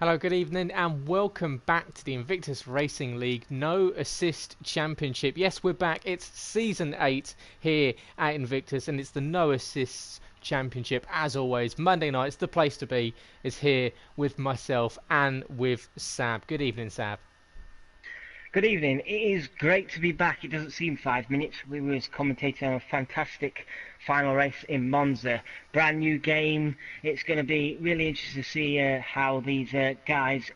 Hello, good evening, and welcome back to the Invictus Racing League No Assist Championship. Yes, we're back. It's Season 8 here at Invictus, and it's the No Assists Championship. As always, Monday nights, the place to be is here with myself and with Sab. Good evening, Sab. Good evening. It is great to be back. It doesn't seem 5 minutes. We was commentating on a fantastic final race in Monza. Brand new game. It's going to be really interesting to see how these guys,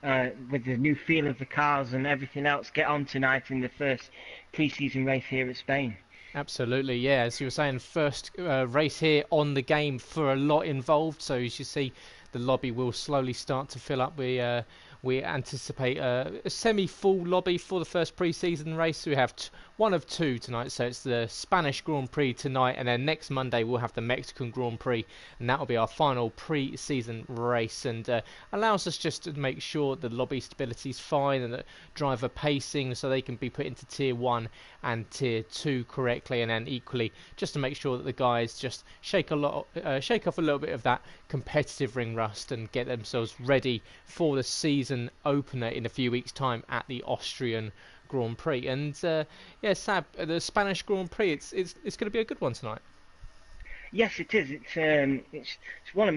with the new feel of the cars and everything else, get on tonight in the first pre-season race here at Spain. Absolutely, yeah. As you were saying, first race here on the game for a lot involved. So as you see, the lobby will slowly start to fill up. We anticipate a semi-full lobby for the first pre-season race. We have one of two tonight, so it's the Spanish Grand Prix tonight, and then next Monday we'll have the Mexican Grand Prix, and that will be our final pre-season race, and allows us just to make sure the lobby stability is fine and that driver pacing, so they can be put into Tier 1 and Tier 2 correctly, and then equally just to make sure that the guys just shake off a little bit of that competitive ring rust and get themselves ready for the season opener in a few weeks' time at the Austrian Grand Prix. And yeah, Sab, the Spanish Grand Prix, it's going to be a good one tonight. Yes, it is. It's one of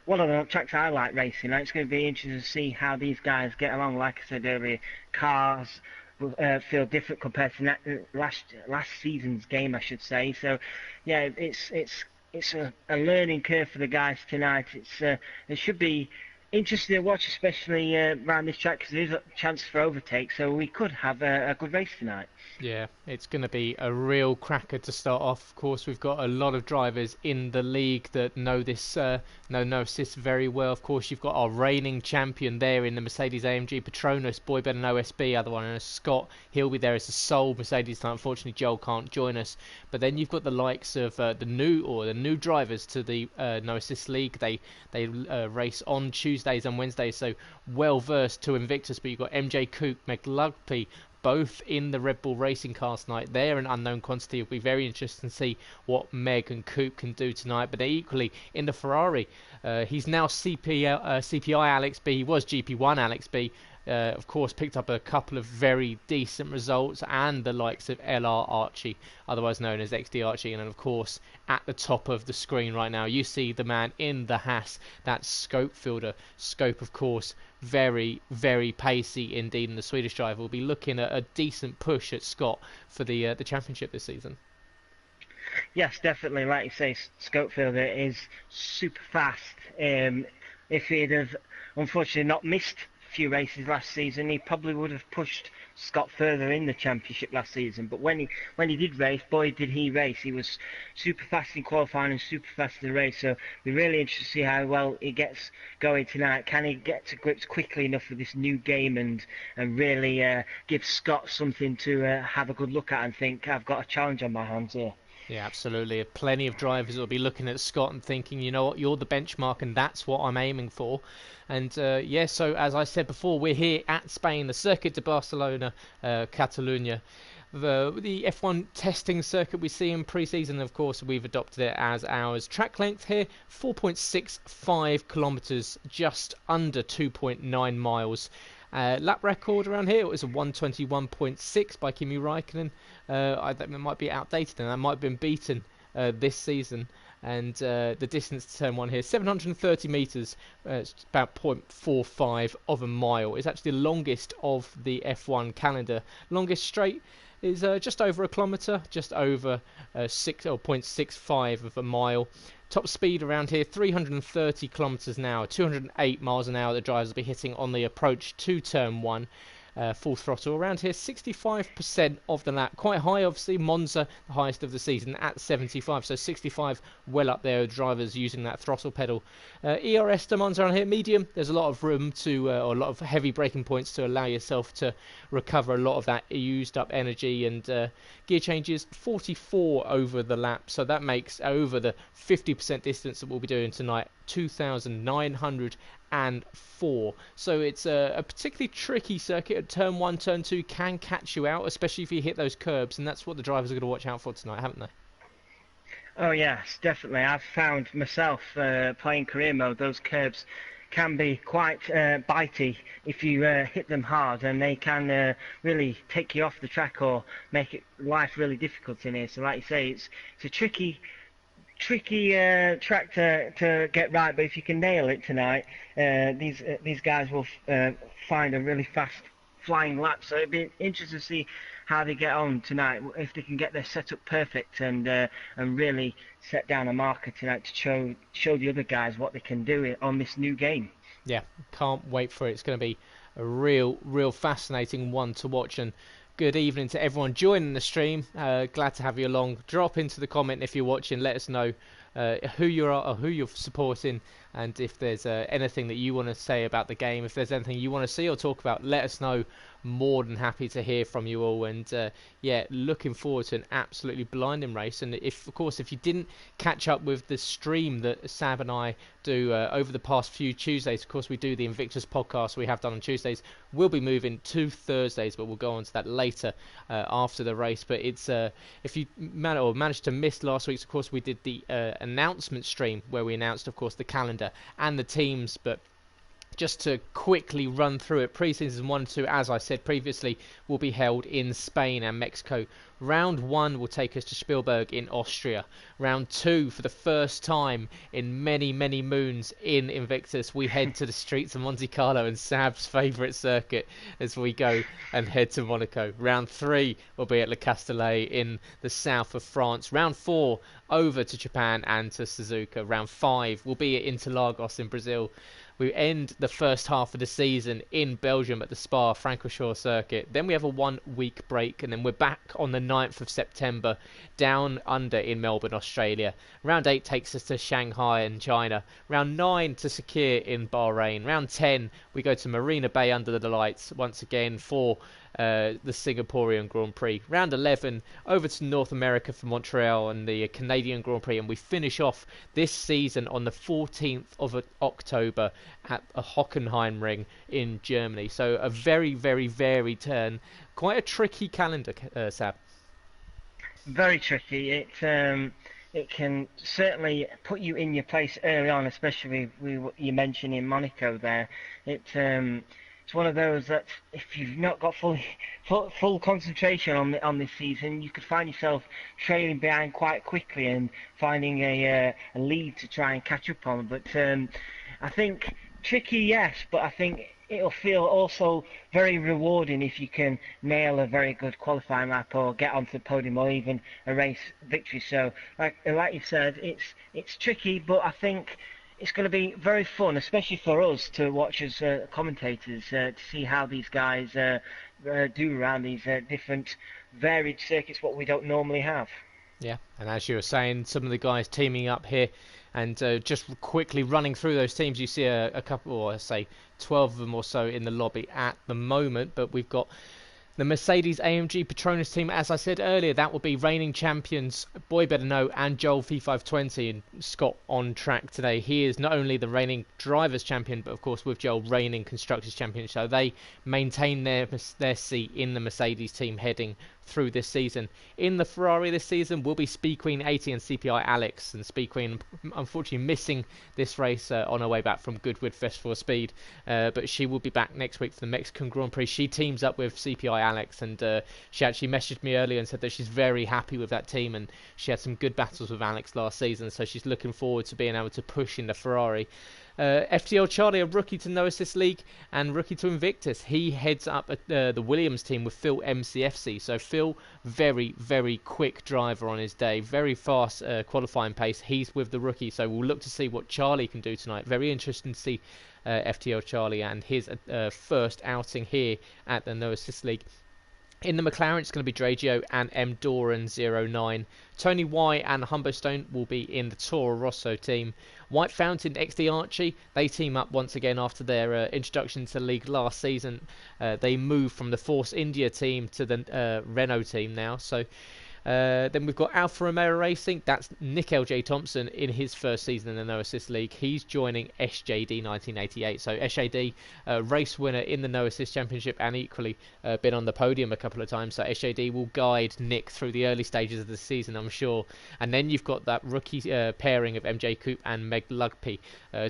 the tracks I like racing. It's going to be interesting to see how these guys get along. Like I said earlier, cars will feel different compared to last season's game, I should say. So, yeah, it's a learning curve for the guys tonight. It should be interesting to watch, especially around this track, because there is a chance for overtake, so we could have a good race tonight. Yeah, it's going to be a real cracker to start off. Of course, we've got a lot of drivers in the league that know this no assist very well. Of course, you've got our reigning champion there in the Mercedes-AMG Petronas, Boy Better OSB, other one, and Scott. He'll be there as the sole Mercedes tonight. Unfortunately, Joel can't join us. But then you've got the likes of the new drivers to the No Assist League. They race on Tuesdays and Wednesdays, so well versed to Invictus. But you've got MJ Cook, McLugby, both in the Red Bull Racing cars tonight. They're an unknown quantity. It'll be very interesting to see what Meg and Coop can do tonight. But they're equally in the Ferrari. He's now CPI Alex B. He was GP1 Alex B. Of course, picked up a couple of very decent results, and the likes of LR Archie, otherwise known as XD Archie, and then of course at the top of the screen right now you see the man in the Haas, that Scope fielder. Scope, of course, very, very pacey indeed, and the Swedish driver will be looking at a decent push at Scott for the championship this season. Yes, definitely. Like you say, Scopefielder is super fast. If he'd have unfortunately not missed a few races last season, he probably would have pushed Scott further in the championship last season. But when he did race, boy did he race. He was super fast in qualifying and super fast in the race. So we're really interested to see how well he gets going tonight. Can he get to grips quickly enough with this new game and really give Scott something to have a good look at and think, I've got a challenge on my hands here. Yeah, absolutely. Plenty of drivers will be looking at Scott and thinking, you know what, you're the benchmark and that's what I'm aiming for. And yeah, so as I said before, we're here at Spain, the Circuit de Barcelona, Catalunya. The F1 testing circuit we see in pre-season, of course, we've adopted it as ours. Track length here, 4.65 kilometres, just under 2.9 miles. Lap record around here was a 121.6 by Kimi Raikkonen. I think it might be outdated and that might have been beaten this season. And the distance to turn one here, 730 metres, it's about 0.45 of a mile. It's actually the longest of the F1 calendar. Longest straight is just over a kilometre, just over 0.65 of a mile. Top speed around here, 330 kilometres an hour, 208 miles an hour the drivers will be hitting on the approach to turn 1. Full throttle around here, 65% of the lap, quite high obviously. Monza, the highest of the season, at 75, so 65 well up there, drivers using that throttle pedal. ERS to Monza around here, medium. There's a lot of room to, or a lot of heavy braking points to allow yourself to recover a lot of that used up energy. And gear changes 44 over the lap, so that makes over the 50% distance that we'll be doing tonight 2,904. So it's a particularly tricky circuit. Turn 1, turn 2 can catch you out, especially if you hit those curbs, and that's what the drivers are going to watch out for tonight, haven't they? Oh yes, definitely. I've found myself playing career mode, those curbs can be quite bitey if you hit them hard, and they can really take you off the track or make life really difficult in here. So, like you say, it's a tricky track to get right, but if you can nail it tonight, these guys will find a really fast flying lap. So it'd be interesting to see how they get on tonight, if they can get their setup perfect and really set down a marker tonight to show the other guys what they can do on this new game. Yeah, can't wait for it. It's going to be a real fascinating one to watch. And good evening to everyone joining the stream. Glad to have you along. Drop into the comment if you're watching. Let us know who you are or who you're supporting, and if there's anything that you want to say about the game. If there's anything you want to see or talk about, let us know. More than happy to hear from you all, and yeah, looking forward to an absolutely blinding race. And if you didn't catch up with the stream that Sab and I do over the past few Tuesdays, of course we do the Invictus podcast we have done on Tuesdays. We'll be moving to Thursdays, but we'll go on to that later after the race. But it's if you managed to miss last week's, of course we did the announcement stream where we announced, of course, the calendar and the teams. But just to quickly run through it, pre-season 1 and 2, as I said previously, will be held in Spain and Mexico. Round 1 will take us to Spielberg in Austria. Round 2, for the first time in many moons in Invictus, we head to the streets of Monte Carlo and Sab's favourite circuit as we go and head to Monaco. Round 3 will be at Le Castellet in the south of France. Round 4, over to Japan and to Suzuka. Round 5 will be at Interlagos in Brazil. We end the first half of the season in Belgium at the Spa-Francorchamps circuit. Then we have a 1 week break, and then we're back on the 9th of September down under in Melbourne, Australia. Round 8 takes us to Shanghai in China. Round 9 to Sakir in Bahrain. Round 10 we go to Marina Bay under the lights once again for the Singaporean Grand Prix. Round 11 over to North America for Montreal and the Canadian Grand Prix, and we finish off this season on the 14th of October at a Hockenheim Ring in Germany. So a very varied turn. Quite a tricky calendar, Sab. Very tricky. It can certainly put you in your place early on, especially you mentioned in Monaco there. It's one of those that if you've not got full concentration on this season, you could find yourself trailing behind quite quickly and finding a lead to try and catch up on. But I think tricky, yes, but I think it'll feel also very rewarding if you can nail a very good qualifying lap or get onto the podium or even a race victory. So, like you said, it's tricky, but I think it's going to be very fun, especially for us to watch as commentators, to see how these guys do around these different varied circuits, what we don't normally have. Yeah, and as you were saying, some of the guys teaming up here, and just quickly running through those teams, you see a couple, or say 12 of them or so in the lobby at the moment, but we've got the Mercedes-AMG Petronas team. As I said earlier, that will be reigning champions Boy Better Know and Joel V520, and Scott on track today. He is not only the reigning drivers champion, but of course with Joel reigning constructors champion, so they maintain their seat in the Mercedes team heading through this season. In the Ferrari this season will be Speed Queen 80 and CPI Alex, and Speed Queen unfortunately missing this race on her way back from Goodwood Festival of Speed, but she will be back next week for the Mexican Grand Prix. She teams up with CPI Alex, and she actually messaged me earlier and said that she's very happy with that team, and she had some good battles with Alex last season, so she's looking forward to being able to push in the Ferrari. FTL Charlie, a rookie to No Assist League and rookie to Invictus. He heads up the Williams team with Phil MCFC. So Phil, very quick driver on his day. Very fast qualifying pace. He's with the rookie. So we'll look to see what Charlie can do tonight. Very interesting to see FTL Charlie and his first outing here at the No Assist League. In the McLaren, it's going to be Dragio and M. Doran 09. Tony Y and Humbo Stone will be in the Toro Rosso team. White Fountain XD Archie, they team up once again after their introduction to the league last season. They move from the Force India team to the Renault team now. So Then we've got Alfa Romeo Racing. That's Nick LJ Thompson in his first season in the No Assist League. He's joining SJD 1988. So SJD, race winner in the No Assist Championship, and equally been on the podium a couple of times. So SJD will guide Nick through the early stages of the season, I'm sure. And then you've got that rookie pairing of MJ Coupe and Meg Lugby,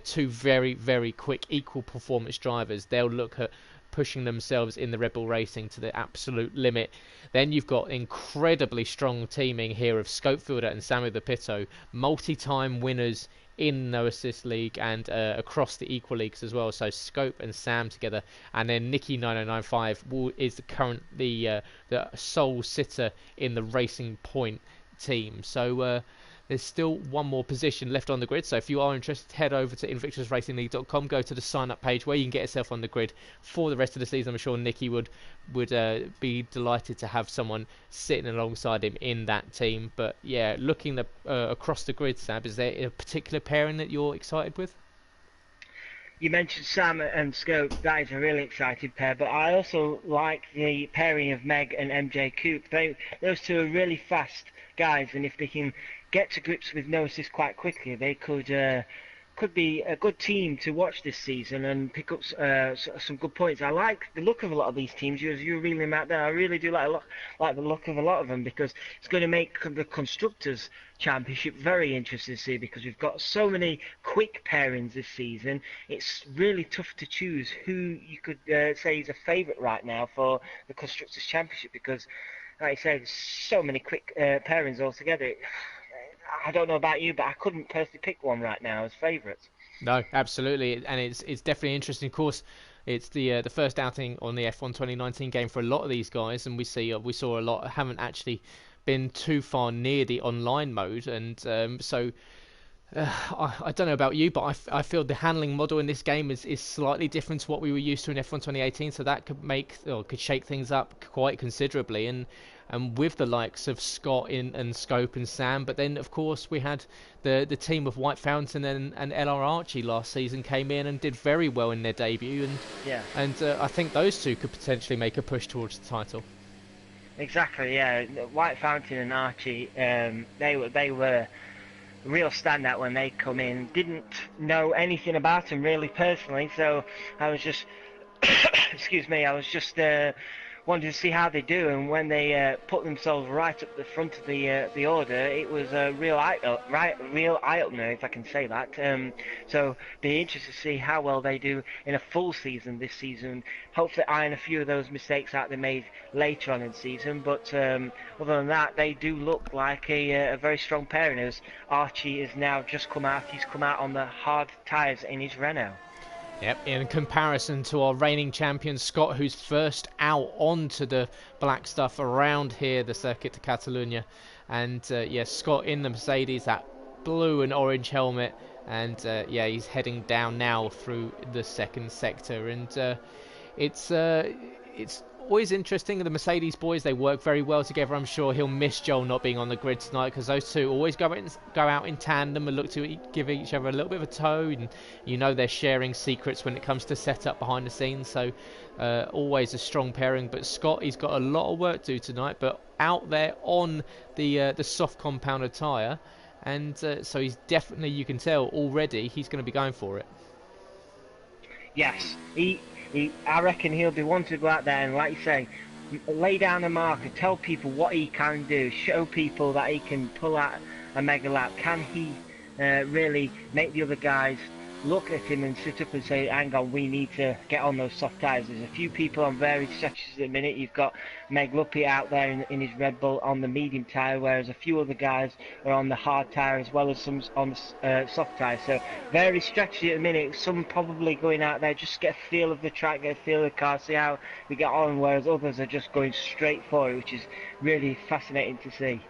two very, very quick, equal performance drivers. They'll look at pushing themselves in the Red Bull Racing to the absolute limit. Then you've got incredibly strong teaming here of Scopefielder and Samuel the Pitto, multi-time winners in No Assist League and across the Equal Leagues as well. So Scope and Sam together, and then Nicky 9095 is the sole sitter in the Racing Point team. So there's still one more position left on the grid, so if you are interested, head over to invictusracingleague.com, go to the sign up page where you can get yourself on the grid for the rest of the season. I'm sure Nicky would be delighted to have someone sitting alongside him in that team. But yeah, looking across the grid, Sab, is there a particular pairing that you're excited with? You mentioned Sam and Scope. That is a really exciting pair, but I also like the pairing of Meg and MJ Coupe. Those two are really fast guys, and if they can get to grips with No Assist quite quickly, they could be a good team to watch this season and pick up some good points. I like the look of a lot of these teams. You're reeling them out there. I really do like the look of a lot of them, because it's going to make the Constructors' Championship very interesting to see, because we've got so many quick pairings this season. It's really tough to choose who you could say is a favourite right now for the Constructors' Championship, because, like I said, there's so many quick pairings altogether. I don't know about you, but I couldn't personally pick one right now as favourites. No, absolutely, and it's definitely interesting. Of course, it's the first outing on the F1 2019 game for a lot of these guys, and we saw a lot haven't actually been too far near the online mode, and I don't know about you, but I feel the handling model in this game is slightly different to what we were used to in F1 2018, so that could shake things up quite considerably, and with the likes of Scott and Scope and Sam. But then of course we had the team of White Fountain and LR Archie last season came in and did very well in their debut, and I think those two could potentially make a push towards the title. Exactly, yeah. White Fountain and Archie, they were real standout when they come in. Didn't know anything about them really personally, so I was just excuse me, I was just wanted to see how they do, and when they put themselves right up the front of the order, it was a real eye opener, if I can say that. So be interested to see how well they do in a full season this season. Hopefully iron a few of those mistakes out they made later on in the season, but other than that, they do look like a very strong pairing, as Archie has now just come out. He's come out on the hard tyres in his Renault. Yep, in comparison to our reigning champion Scott, who's first out onto the black stuff around here, the Circuit de Catalunya. And Scott in the Mercedes, that blue and orange helmet, and he's heading down now through the second sector. And it's always interesting. The Mercedes boys, they work very well together. I'm sure he'll miss Joel not being on the grid tonight, because those two always go out in tandem and look to give each other a little bit of a tow, and they're sharing secrets when it comes to setup behind the scenes. So always a strong pairing. But Scott, he's got a lot of work to do tonight, but out there on the soft compounded tyre, and so he's definitely, you can tell already, he's going to be going for it. Yes, I reckon he'll be wanting to go out there and, like you say, lay down a marker, tell people what he can do, show people that he can pull out a mega lap. Can he really make the other guys look at him and sit up and say, hang on, we need to get on those soft tyres? There's a few people on various stretches at the minute. You've got Meg Luppy out there in his Red Bull on the medium tyre, whereas a few other guys are on the hard tyre as well as some on the soft tyre. So various stretches at the minute, some probably going out there just to get a feel of the track, get a feel of the car, see how we get on, whereas others are just going straight for it, which is really fascinating to see.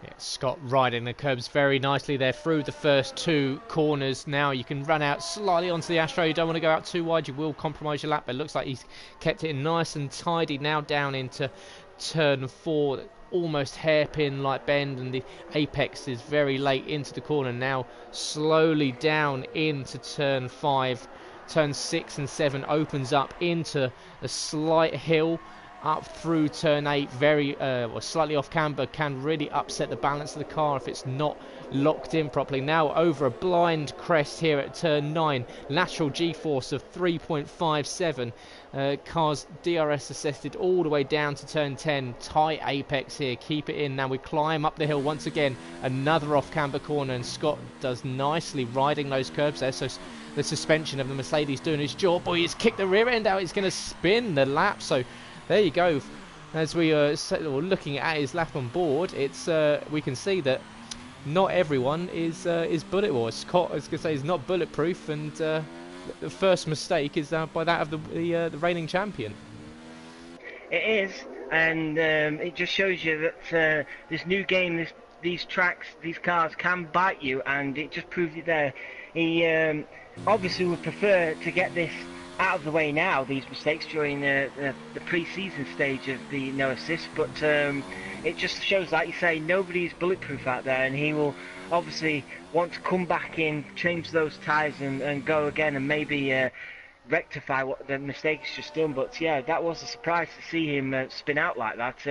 Yeah, Scott riding the curbs very nicely there through the first two corners. Now you can run out slightly onto the Astro. You don't want to go out too wide, you will compromise your lap, but it looks like he's kept it nice and tidy now down into turn 4. Almost hairpin like bend, and the apex is very late into the corner. Now slowly down into turn 5. Turn 6 and 7 opens up into a slight hill up through turn 8, very well, slightly off camber, can really upset the balance of the car if it's not locked in properly. Now over a blind crest here at turn 9, lateral G-force of 3.57, cars DRS assisted all the way down to turn 10, tight apex here, keep it in. Now we climb up the hill once again, another off camber corner, and Scott does nicely riding those curbs there, so the suspension of the Mercedes doing his job. Boy, he's kicked the rear end out, he's going to spin the lap, so there you go. As we are looking at his lap on board, it's we can see that not everyone is bullet. Scott, I was going to say, is not bulletproof, and the first mistake is by that of the reigning champion. It is, and it just shows you that this new game, these tracks, these cars can bite you, and it just proves it there. He obviously would prefer to get this out of the way now, these mistakes during the pre-season stage of the no assist, but it just shows, like you say, nobody's bulletproof out there, and he will obviously want to come back in, change those tyres and go again, and maybe rectify what the mistake he's just done. But yeah, that was a surprise to see him spin out like that.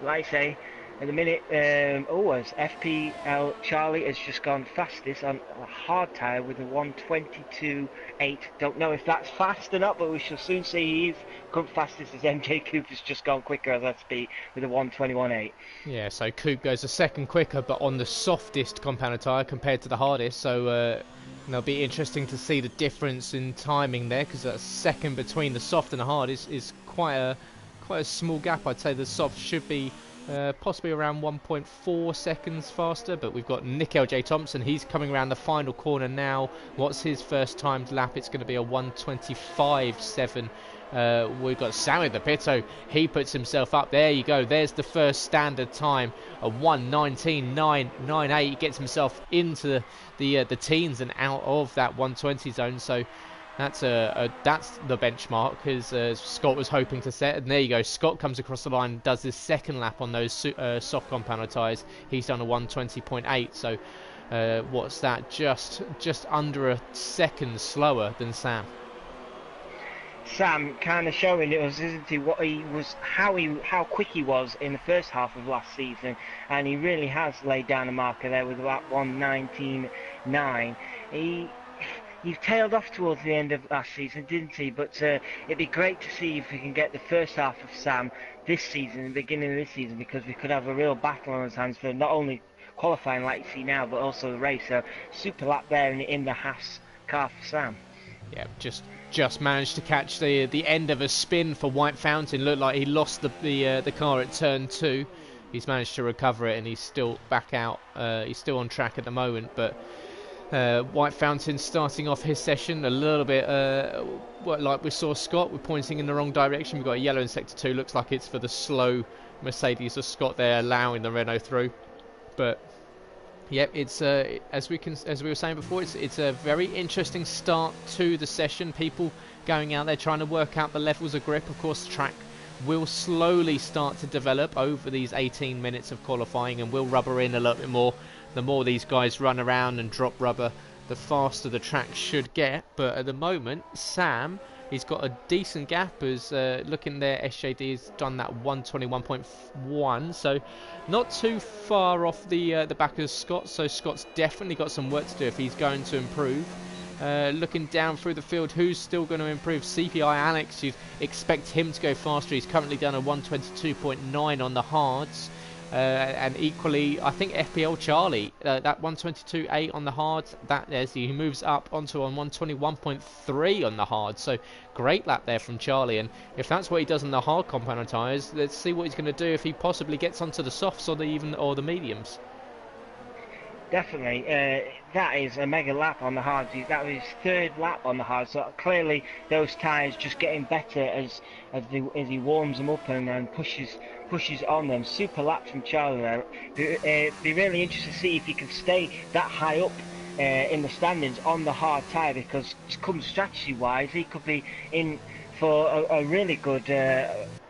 Like I say, at the minute, as FPL Charlie has just gone fastest on a hard tyre with a 1:22.8. Don't know if that's fast or not, but we shall soon see. He is come fastest as MJ Cooper's just gone quicker as I speak with a 1:21.8. Yeah, so Coop goes a second quicker, but on the softest compounder tyre compared to the hardest. So it'll be interesting to see the difference in timing there, because that second between the soft and the hard is quite a small gap. I'd say the soft should be possibly around 1.4 seconds faster, but we've got Nick L.J. Thompson. He's coming around the final corner now. What's his first timed lap? It's going to be a 1:25.7. We've got Sam in the pit, so he puts himself up. There you go. There's the first standard time, a 1:19.998. He gets himself into the teens and out of that 120 zone. So that's the benchmark, because Scott was hoping to set. And there you go. Scott comes across the line, does his second lap on those soft compounder tyres. He's done a 1:20.8. So what's that? Just under a second slower than Sam. Sam kind of showing it was, isn't he, what he was, how quick he was in the first half of last season, and he really has laid down a marker there with about 1:19.9. He tailed off towards the end of last season, didn't he? But it'd be great to see if we can get the first half of Sam this season, the beginning of this season, because we could have a real battle on his hands for not only qualifying like you see now, but also the race. So super lap there in the Haas car for Sam. Yeah, just managed to catch the end of a spin for White Fountain. Looked like he lost the car at turn 2. He's managed to recover it, and he's still back out. He's still on track at the moment, but White Fountain starting off his session a little bit like we saw Scott. We're pointing in the wrong direction. We've got a yellow in sector 2. Looks like it's for the slow Mercedes of Scott there, allowing the Renault through. But yep, it's as we were saying before, it's a very interesting start to the session. People going out there trying to work out the levels of grip. Of course, the track will slowly start to develop over these 18 minutes of qualifying, and will rubber in a little bit more. The more these guys run around and drop rubber, the faster the track should get. But at the moment, Sam, he's got a decent gap. As looking there, SJD has done that 1:21.1, so not too far off the back of Scott. So Scott's definitely got some work to do if he's going to improve. Looking down through the field, who's still going to improve? CPI Alex, you'd expect him to go faster. He's currently done a 1:22.9 on the hards. And equally, I think FPL Charlie, that 1:22.8 on the hards, that as he moves up onto on 1:21.3 on the hards. So great lap there from Charlie, and if that's what he does on the hard compounder tyres, let's see what he's going to do if he possibly gets onto the softs or the mediums. Definitely, that is a mega lap on the hards. That was his third lap on the hards. So clearly, those tyres just getting better as he warms them up and pushes on them. Super lap from Charlie there. Be really interested to see if he can stay that high up in the standings on the hard tyre, because come strategy wise, he could be in for a really good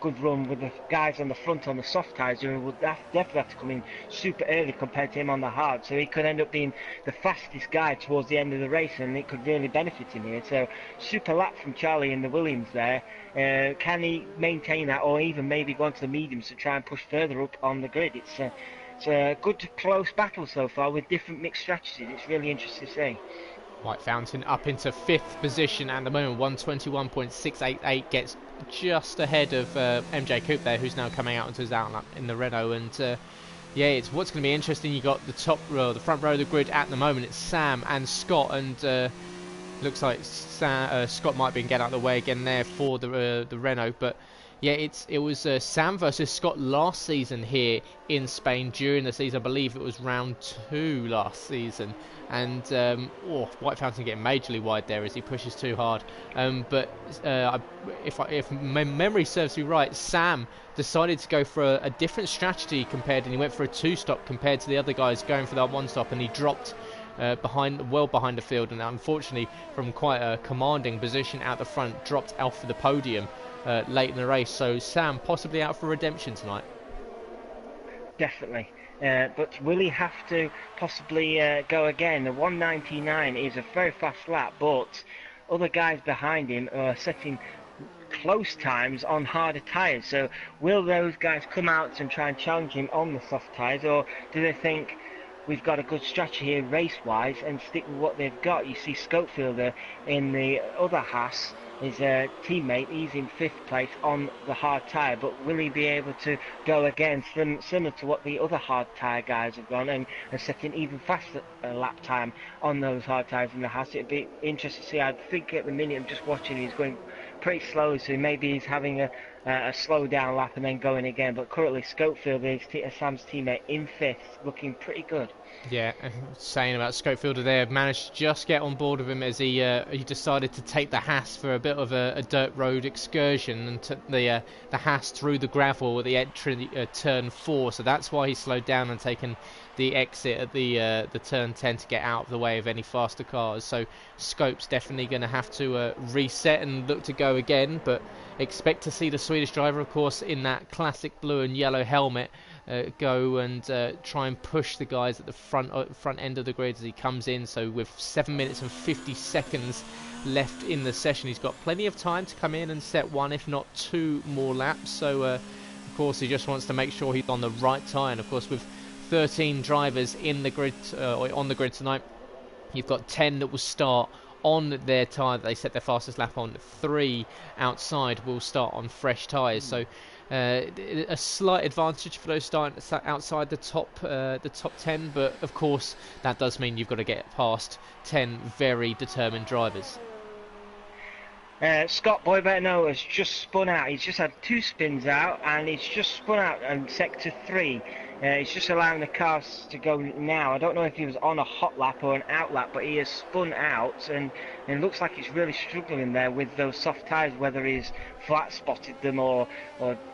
good run with the guys on the front on the soft tyres who would definitely have to come in super early compared to him on the hard. So he could end up being the fastest guy towards the end of the race, and it could really benefit him here. So super lap from Charlie in the Williams there. Can he maintain that, or even maybe go on to the mediums to try and push further up on the grid? It's a good close battle so far with different mixed strategies. It's really interesting to see. White Fountain up into 5th position at the moment, 121.688, gets just ahead of MJ Coupe there, who's now coming out into his outlap in the Renault. And yeah, it's what's going to be interesting. You got the front row of the grid at the moment. It's Sam and Scott, and looks like Scott might be getting out of the way again there for the Renault. But yeah, it was Sam versus Scott last season here in Spain during the season. I believe it was round 2 last season. And White Fountain getting majorly wide there as he pushes too hard. But if my memory serves me right, Sam decided to go for a different strategy and he went for a 2-stop compared to the other guys going for that 1-stop, and he dropped behind the field, and unfortunately from quite a commanding position out the front dropped off the podium late in the race. So Sam possibly out for redemption tonight. Definitely. But will he have to possibly go again? The 199 is a very fast lap, but other guys behind him are setting close times on harder tyres. So will those guys come out and try and challenge him on the soft tyres, or do they think we've got a good strategy here race-wise and stick with what they've got? You see Scopefielder in the other Haas, his teammate, he's in 5th place on the hard tyre, but will he be able to go again similar to what the other hard tyre guys have gone and set an even faster lap time on those hard tyres in the Haas? It'd be interesting to see. I think at the minute I'm just watching, he's going pretty slow, so maybe he's having a slow down lap and then going again. But currently Scopefielder is Sam's teammate in 5th, looking pretty good. Yeah, saying about Scopefielder there, managed to just get on board with him as he decided to take the Haas for a bit of a dirt road excursion and took the Haas through the gravel at the entry turn 4. So that's why he slowed down and taken the exit at the turn 10 to get out of the way of any faster cars. So Scope's definitely going to have to reset and look to go again, but expect to see the Swedish driver, of course, in that classic blue and yellow helmet go and try and push the guys at the front end of the grid as he comes in. So with 7 minutes and 50 seconds left in the session, he's got plenty of time to come in and set 1 if not 2 more laps. So of course he just wants to make sure he's on the right tyre, and of course with 13 drivers in the grid on the grid tonight, you've got 10 that will start on their tyre that they set their fastest lap on. 3 outside will start on fresh tyres. So a slight advantage for those starting outside the top 10, but of course that does mean you've got to get past 10 very determined drivers. Scott Boyberno has just spun out. He's just had 2 spins out, and he's just spun out in sector 3. He's just allowing the cars to go now. I don't know if he was on a hot lap or an out lap, but he has spun out, and it looks like he's really struggling there with those soft tyres, whether he's flat spotted them or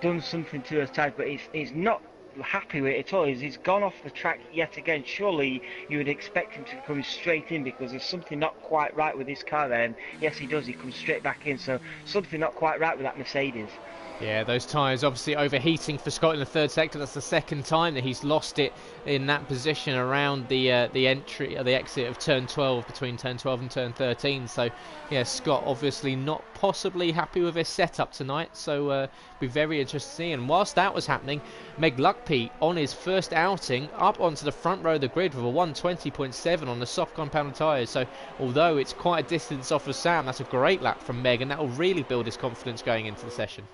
done something to those tyres, but he's not happy with it at all. He's gone off the track yet again. Surely you would expect him to come straight in, because there's something not quite right with his car there, and yes, he does. He comes straight back in, so something not quite right with that Mercedes. Yeah, those tyres obviously overheating for Scott in the 3rd sector. That's the 2nd time that he's lost it in that position around the exit of turn 12, between turn 12 and turn 13. So yeah, Scott obviously not possibly happy with his setup tonight. So be very interested to see. And whilst that was happening, Meg Luckpete on his first outing up onto the front row of the grid with a 120.7 on the soft compound tyres. So although it's quite a distance off of Sam, that's a great lap from Meg, and that will really build his confidence going into the session.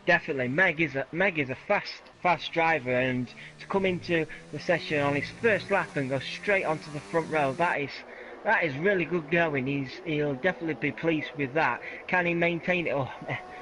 Definitely, Meg is a fast driver, and to come into the session on his first lap and go straight onto the front row, that is really good going. He'll definitely be pleased with that. Can he maintain it? Oh,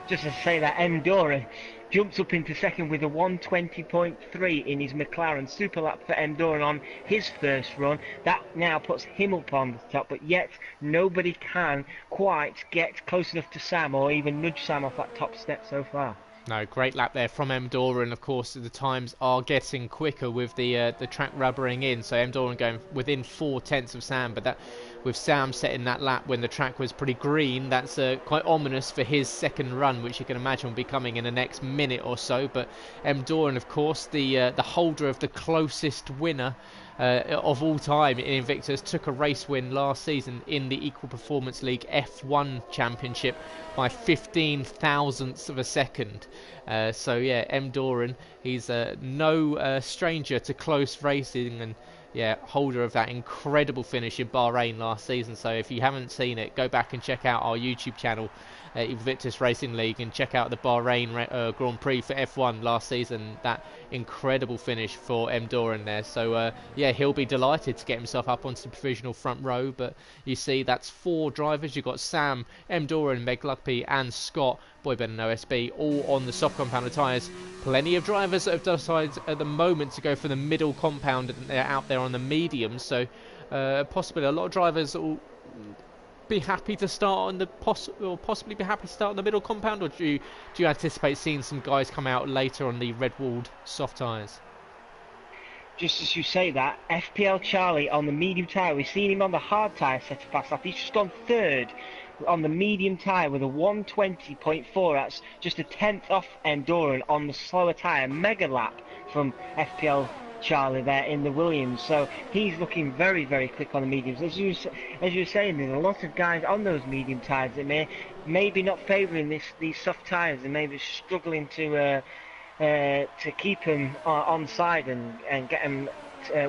just to say that, Endora jumps up into second with a 120.3 in his McLaren. Super lap for Endora on his first run. That now puts him up on the top, but yet nobody can quite get close enough to Sam or even nudge Sam off that top step so far. No, great lap there from M. Doran. Of course, the times are getting quicker with the track rubbering in. So M. Doran going within 4/10 of Sam, but that with Sam setting that lap when the track was pretty green, that's quite ominous for his second run, which you can imagine will be coming in the next minute or so. But M. Doran, of course, the holder of the closest winner of all time in Invictus, took a race win last season in the Equal Performance League F1 Championship by 15 thousandths of a second. So yeah, M. Doran, he's no stranger to close racing, and yeah, holder of that incredible finish in Bahrain last season. So if you haven't seen it, go back and check out our YouTube channel, Invictus Racing League, and check out the Bahrain Grand Prix for F1 last season. That incredible finish for M. Doran there. So yeah, he'll be delighted to get himself up onto the provisional front row. But you see, that's 4 drivers. You've got Sam, M. Doran, Meg Lugby and Scott, Boy Better Know SB, all on the soft compound tyres. Plenty of drivers that have decided at the moment to go for the middle compound, and they're out there on the mediums. So possibly a lot of drivers will be happy to start on the possibly be happy to start on the middle compound, or do you anticipate seeing some guys come out later on the red-walled soft tyres? Just as you say that, FPL Charlie on the medium tyre, we've seen him on the hard tyre set a fast lap. He's just gone third on the medium tyre with a 120.4. That's just a tenth off Enduran on the slower tyre. Mega lap from FPL Charlie there in the Williams. So he's looking very, very quick on the mediums. As you were saying, there's a lot of guys on those medium tyres that maybe not favouring these soft tyres and maybe struggling to keep him on side and get him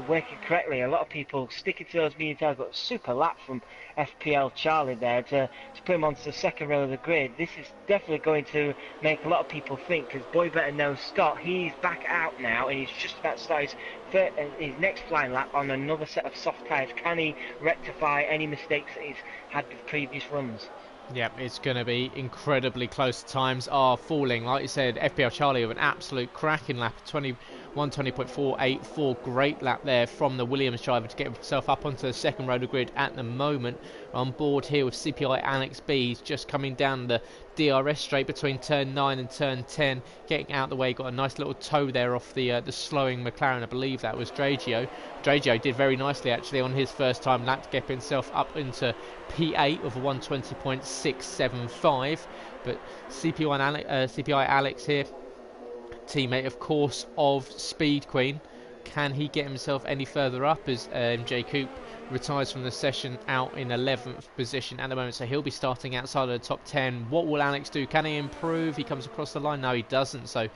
working correctly. A lot of people sticking to those medium tyres, but super lap from FPL Charlie there to put him onto the second row of the grid. This is definitely going to make a lot of people think, because Boy Better Know Scott, he's back out now and he's just about to start his next flying lap on another set of soft tyres. Can he rectify any mistakes that he's had with previous runs? Yep, it's going to be incredibly close. Times are falling. Like you said, FPL Charlie with an absolute cracking lap, 120.484. Great lap there from the Williams driver to get himself up onto the second row of the grid at the moment. On board here with CPI Alex B. He's just coming down the DRS straight between turn 9 and turn 10, getting out of the way. Got a nice little toe there off the slowing McLaren. I believe that was Dragio. Dragio did very nicely actually on his first time lap to get himself up into P8 of a 120.675. But CPI Alex here, teammate of course of Speed Queen, can he get himself any further up as MJ Coupe retires from the session out in 11th position at the moment, so he'll be starting outside of the top 10. What will Alex do? Can he improve? He comes across the line. No, he doesn't, so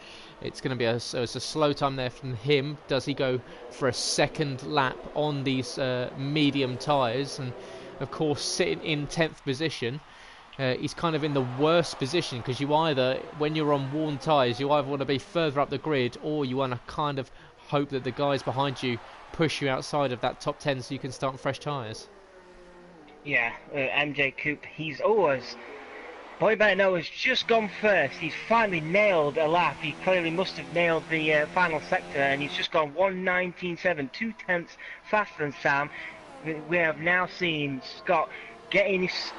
it's going to be a slow time there from him. Does he go for a second lap on these medium tyres? And of course, sitting in 10th position, he's kind of in the worst position, because you either, when you're on worn tyres, you either want to be further up the grid, or you want to kind of hope that the guys behind you push you outside of that top 10 so you can start on fresh tyres. Yeah, MJ Coupe, he's always... Boy Better Know has just gone first. He's finally nailed a lap. He clearly must have nailed the final sector, and he's just gone 1:19.7, 2/10 faster than Sam. We have now seen Scott getting his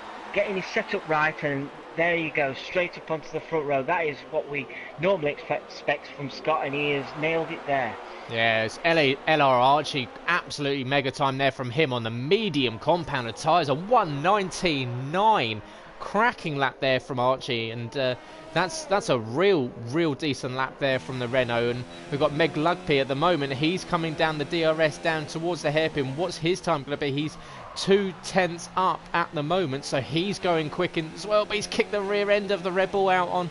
setup right, and there you go, straight up onto the front row. That is what we normally expect from Scott, and he has nailed it there. Yeah, it's LR Archie, absolutely mega time there from him on the medium compounded tyres, a 1:19.9. Cracking lap there from Archie, and that's a real decent lap there from the Renault. And we've got Meg Lugby at the moment. He's coming down the DRS down towards the hairpin. What's his time going to be? He's 2/10 up at the moment, so he's going quick as well, but he's kicked the rear end of the Red Bull out on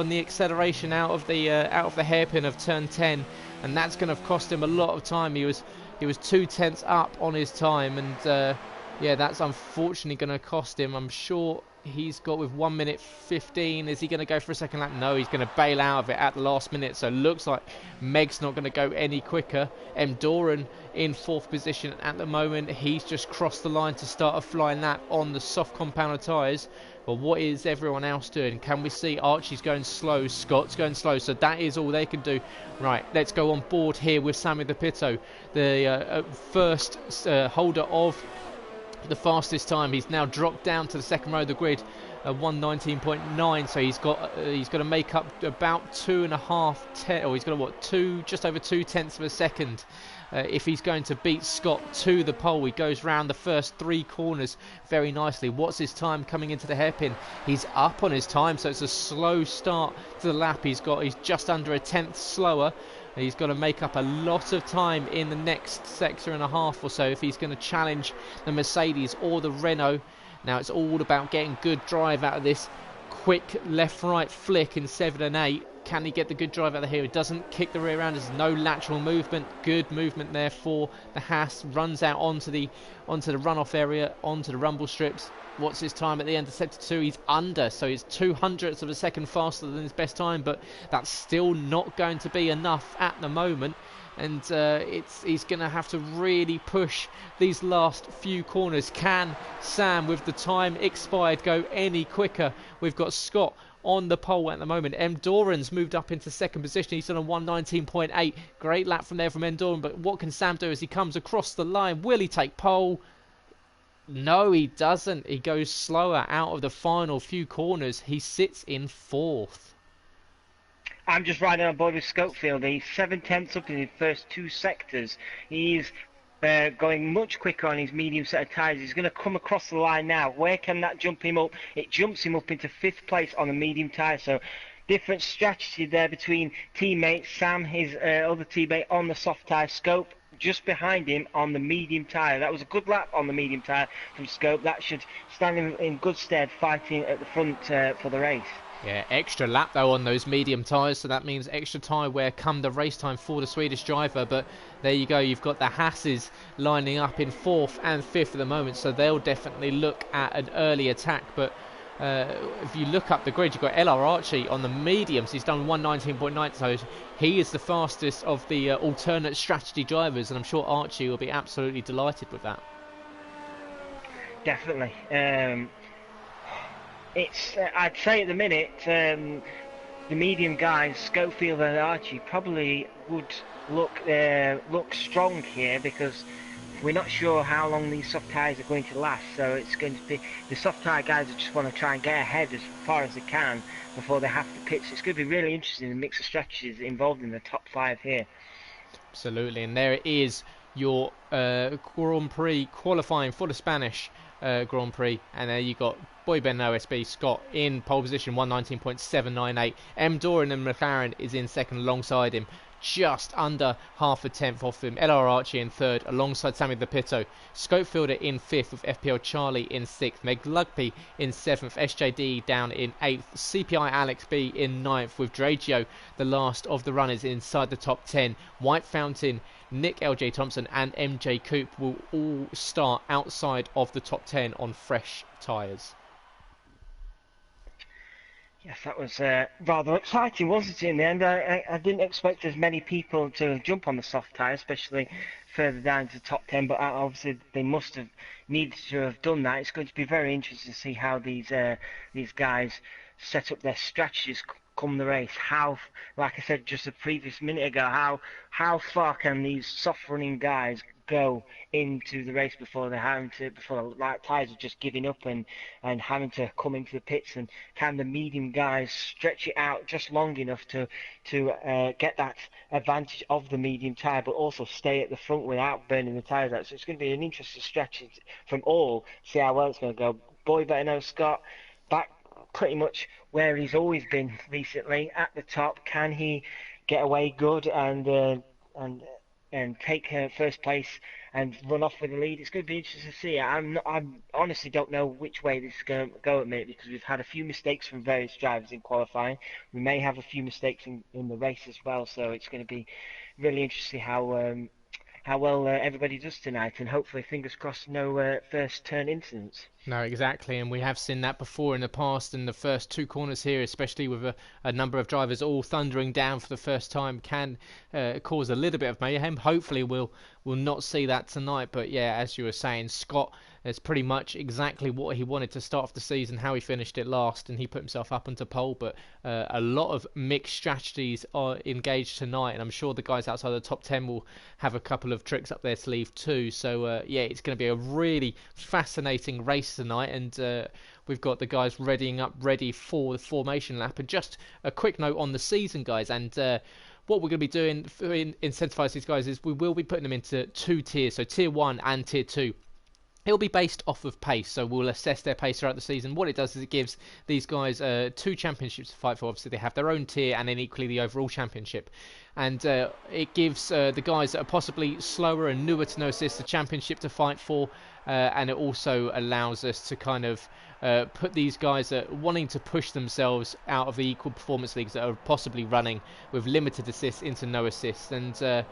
the acceleration out of the hairpin of turn 10, and that's going to cost him a lot of time. He was 2/10 up on his time, and yeah, that's unfortunately going to cost him. I'm sure he's got with 1:15. Is he going to go for a second lap? No, he's going to bail out of it at the last minute. So it looks like Meg's not going to go any quicker. M. Doran in 4th position at the moment. He's just crossed the line to start a flying lap on the soft compounded tyres. But what is everyone else doing? Can we see Archie's going slow, Scott's going slow, so that is all they can do. Right, let's go on board here with Sammy the Pitto, the first holder of the fastest time. He's now dropped down to the second row of the grid, 1:19.9. So he's got to make up about 2.5, or he's got to just over 2/10 of a second. If he's going to beat Scott to the pole. He goes round the first 3 corners very nicely. What's his time coming into the hairpin? He's up on his time, so it's a slow start to the lap. He's just under 1/10 slower. He's got to make up a lot of time in the next sector and a half or so if he's going to challenge the Mercedes or the Renault. Now it's all about getting good drive out of this quick left-right flick in 7 and 8. Can he get the good drive out of here? It doesn't kick the rear end. There's no lateral movement. Good movement there for the Haas. Runs out onto the runoff area, onto the rumble strips. What's his time at the end of sector 2? He's under, so he's 200ths of a second faster than his best time, but that's still not going to be enough at the moment. And he's going to have to really push these last few corners. Can Sam, with the time expired, go any quicker? We've got Scott on the pole at the moment. M. Doran's moved up into second position. He's done a 1:19.8. Great lap from there from M. Doran, but what can Sam do as he comes across the line? Will he take pole? No, he doesn't. He goes slower out of the final few corners. He sits in 4th. I'm just riding on board with Schofield. He's 7/10 up in his first 2 sectors. He's going much quicker on his medium set of tyres. He's going to come across the line now. Where can that jump him up? It jumps him up into 5th place on the medium tyre. So different strategy there between teammates. Sam, his other teammate, on the soft tyre. Scope just behind him on the medium tyre. That was a good lap on the medium tyre from Scope. That should stand him in good stead fighting at the front for the race. Yeah, extra lap though on those medium tyres, so that means extra tyre wear come the race time for the Swedish driver. But there you go, you've got the Hasses lining up in 4th and 5th at the moment, so they'll definitely look at an early attack. But if you look up the grid, you've got LR Archie on the mediums. He's done 1:19.9, so he is the fastest of the alternate strategy drivers, and I'm sure Archie will be absolutely delighted with that. Definitely. It's I'd say at the minute the medium guys, Schofield and Archie, probably would look strong here, because we're not sure how long these soft tyres are going to last. So it's going to be the soft tyre guys that just want to try and get ahead as far as they can before they have to pit. So it's going to be really interesting, the mix of strategies involved in the top 5 here. Absolutely, and there it is, your Grand Prix qualifying for the Spanish Grand Prix, and there you got Boy Ben OSB Scott in pole position, 1:19.798. M. Doran and McLaren is in second alongside him, just under half a tenth off him. LR Archie in 3rd alongside Sammy the Pitto. Scopefielder in 5th with FPL Charlie in 6th. Meg Lugby in 7th. SJD down in 8th. CPI Alex B in 9th with Dragio, the last of the runners, inside the top 10. White Fountain, Nick LJ Thompson and MJ Coop will all start outside of the top 10 on fresh tyres. Yes, that was rather exciting, wasn't it, in the end? I didn't expect as many people to jump on the soft tyre, especially further down to the top 10, but obviously they must have needed to have done that. It's going to be very interesting to see how these guys set up their strategies come the race. How, like I said just a previous minute ago, how far can these soft running guys go into the race before the tyres are just giving up and having to come into the pits, and can the medium guys stretch it out just long enough to get that advantage of the medium tyre, but also stay at the front without burning the tyres out. So it's going to be an interesting stretch from all. See how well it's going to go. Boy better know Scott back pretty much where he's always been recently, at the top. Can he get away good and take first place and run off with the lead? It's going to be interesting to see. I honestly don't know which way this is going to go at the minute, because we've had a few mistakes from various drivers in qualifying. We may have a few mistakes in the race as well, so it's going to be really interesting how well everybody does tonight, and hopefully, fingers crossed, no first turn incidents. No, exactly, and we have seen that before in the past in the first 2 corners here, especially with a number of drivers all thundering down for the first time, can cause a little bit of mayhem. Hopefully we'll not see that tonight, but yeah, as you were saying, Scott It's pretty much exactly what he wanted to start off the season, how he finished it last, and he put himself up onto pole. But a lot of mixed strategies are engaged tonight, and I'm sure the guys outside the top 10 will have a couple of tricks up their sleeve too. So yeah, it's going to be a really fascinating race tonight, and we've got the guys ready for the formation lap. And just a quick note on the season, guys, and what we're going to be doing to incentivize these guys is we will be putting them into 2 tiers, so tier 1 and tier 2. It'll be based off of pace, so we'll assess their pace throughout the season. What it does is it gives these guys 2 championships to fight for. Obviously, they have their own tier and then equally the overall championship. And it gives the guys that are possibly slower and newer to No Assist the championship to fight for. And it also allows us to kind of put these guys that are wanting to push themselves out of the equal performance leagues that are possibly running with limited assists into No Assists. And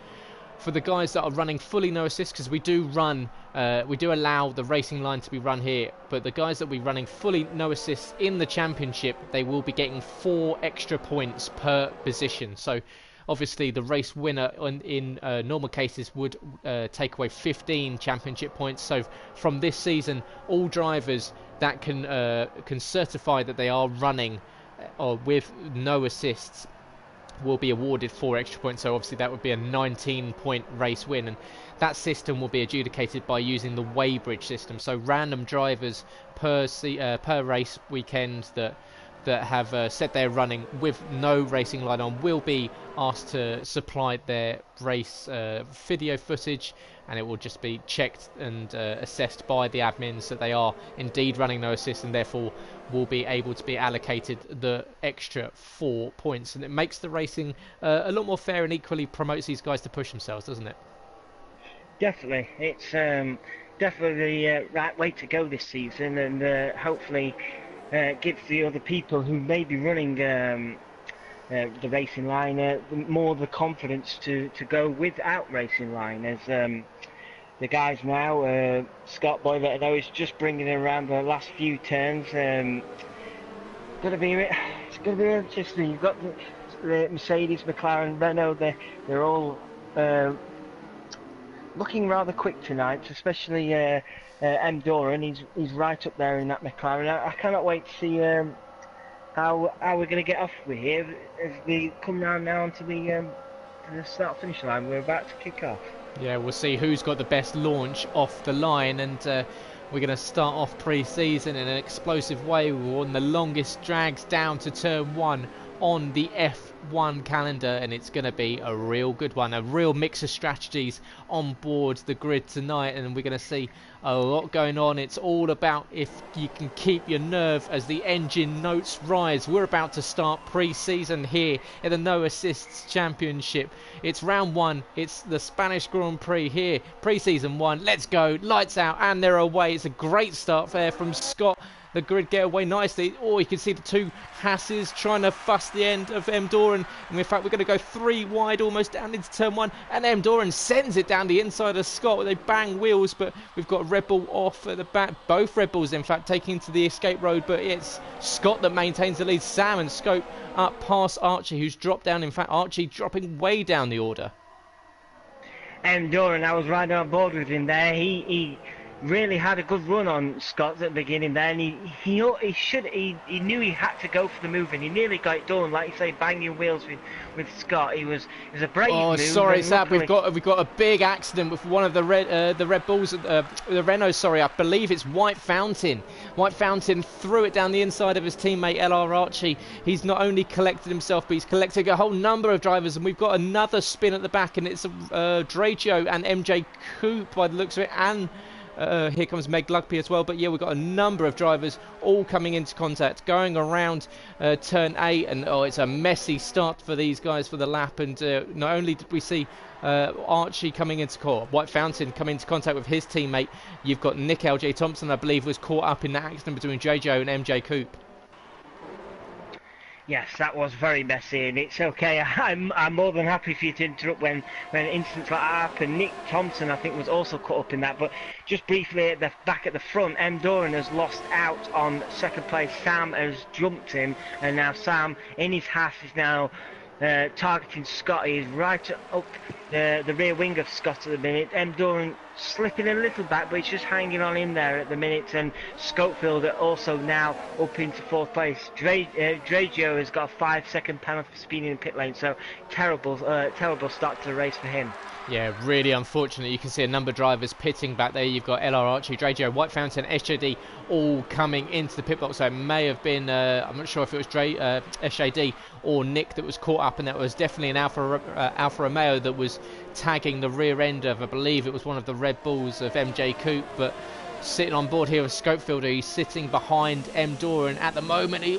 for the guys that are running fully no assist, because we do allow the racing line to be run here, but the guys that will be running fully no assists in the championship, they will be getting 4 extra points per position. So obviously the race winner in normal cases would take away 15 championship points. So from this season, all drivers that can certify that they are running with no assists will be awarded 4 extra points. So obviously that would be a 19-point race win, and that system will be adjudicated by using the weighbridge system. So random drivers per race weekend that have said they're running with no racing line on will be asked to supply their race video footage, and it will just be checked and assessed by the admins that they are indeed running no assist, and therefore will be able to be allocated the extra 4 points. And it makes the racing a lot more fair and equally promotes these guys to push themselves, doesn't it? Definitely. It's definitely the right way to go this season, and hopefully gives the other people who may be running the racing line more the confidence to go without racing line, as the guys now, Scott Boyle, I know, is just bringing it around the last few turns. It's going to be interesting. You've got the Mercedes, McLaren, Renault. They're all looking rather quick tonight, especially M. Doran. He's right up there in that McLaren. I cannot wait to see how we're going to get off with here as we come down now onto the start-finish line. We're about to kick off. Yeah, we'll see who's got the best launch off the line, and we're going to start off pre-season in an explosive way. We're on the longest drags down to turn 1 on the F1 calendar, and it's going to be a real good one, a real mix of strategies on board the grid tonight, and we're going to see a lot going on. It's all about if you can keep your nerve as the engine notes rise. We're about to start pre-season here in the No Assists Championship. It's round 1. It's the Spanish Grand Prix here, pre-season 1. Let's go, lights out, and they're away. It's a great start there from Scott. The grid get away nicely. Oh, you can see the 2 Hasses trying to fuss the end of M. Doran. And in fact, we're going to go 3 wide almost down into turn 1. And M. Doran sends it down the inside of Scott. They bang wheels, but we've got Red Bull off at the back. Both Red Bulls, in fact, taking to the escape road. But it's Scott that maintains the lead. Sam and Scope up past Archie, who's dropped down. In fact, Archie dropping way down the order. M. Doran, I was right on board with him there. He really had a good run on Scott at the beginning there, and he knew he had to go for the move, and he nearly got it done, like you say, banging wheels with Scott. It was a brave move. Oh, sorry, Sab, we've got a big accident with one of the Red Bulls, the Renault. Sorry, I believe it's White Fountain. White Fountain threw it down the inside of his teammate LR Archie. He's not only collected himself, but he's collected a whole number of drivers, and we've got another spin at the back, and it's Dragio and MJ Coupe by the looks of it, and here comes Meg Lugby as well. But yeah, we've got a number of drivers all coming into contact, going around turn 8, and it's a messy start for these guys for the lap. And not only did we see Archie coming into White Fountain come into contact with his teammate, you've got Nick LJ Thompson, I believe, was caught up in that accident between JJ and MJ Coupe. Yes, that was very messy, and it's okay. I'm more than happy for you to interrupt when incidents like that happen. Nick Thompson, I think, was also caught up in that. But just briefly, at the back at the front, M. Doran has lost out on second place. Sam has jumped him, and now Sam, in his Haas, is now targeting Scott. He's right up the rear wing of Scott at the minute. M. Doran slipping a little back, but he's just hanging on in there at the minute. And Schofield are also now up into 4th place. Dragio has got a 5-second penalty for speeding in the pit lane, so terrible start to the race for him. Yeah, really unfortunate. You can see a number of drivers pitting back there. You've got LR Archie, Dragio, White Fountain, SJD all coming into the pit box. So it may have been, I'm not sure if it was SJD or Nick that was caught up, and that was definitely an Alfa Romeo that was tagging the rear end of, I believe it was one of the Red Bulls of MJ Coupe. But sitting on board here with Schofield, he's sitting behind M. Doran at the moment. He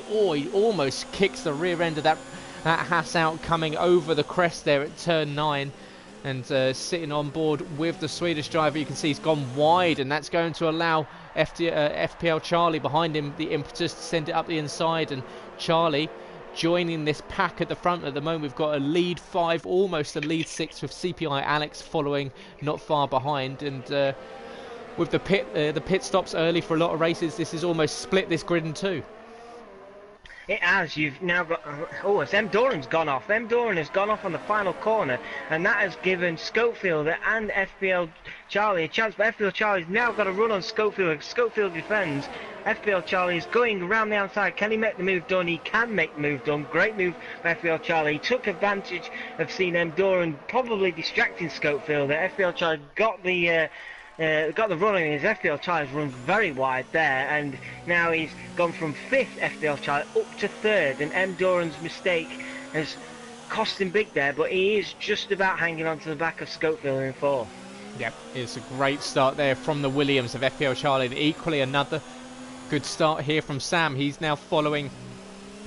almost kicks the rear end of that Haas out, coming over the crest there at turn 9. And sitting on board with the Swedish driver, you can see he's gone wide, and that's going to allow FPL Charlie behind him the impetus to send it up the inside. And Charlie joining this pack at the front at the moment. We've got a lead 5, almost a lead 6, with CPI Alex following not far behind. And with the pit stops early for a lot of races, this has almost split this grid in two. It has. You've now got... Oh, it's M. Doran's gone off. M. Doran has gone off on the final corner, and that has given Schofield and FPL Charlie a chance. But FPL Charlie's now got a run on Schofield. Schofield defends. FPL Charlie is going around the outside. Can he make the move done? He can make the move done. Great move by FPL Charlie. He took advantage of seeing M. Doran probably distracting Schofield. FPL Charlie got the run in his. FPL Charlie's run very wide there, and now he's gone from 5th FPL Charlie up to 3rd, and M. Doran's mistake has cost him big there, but he is just about hanging on to the back of Schofield in 4th. Yep, it's a great start there from the Williams of FPL Charlie. Equally another good start here from Sam. He's now following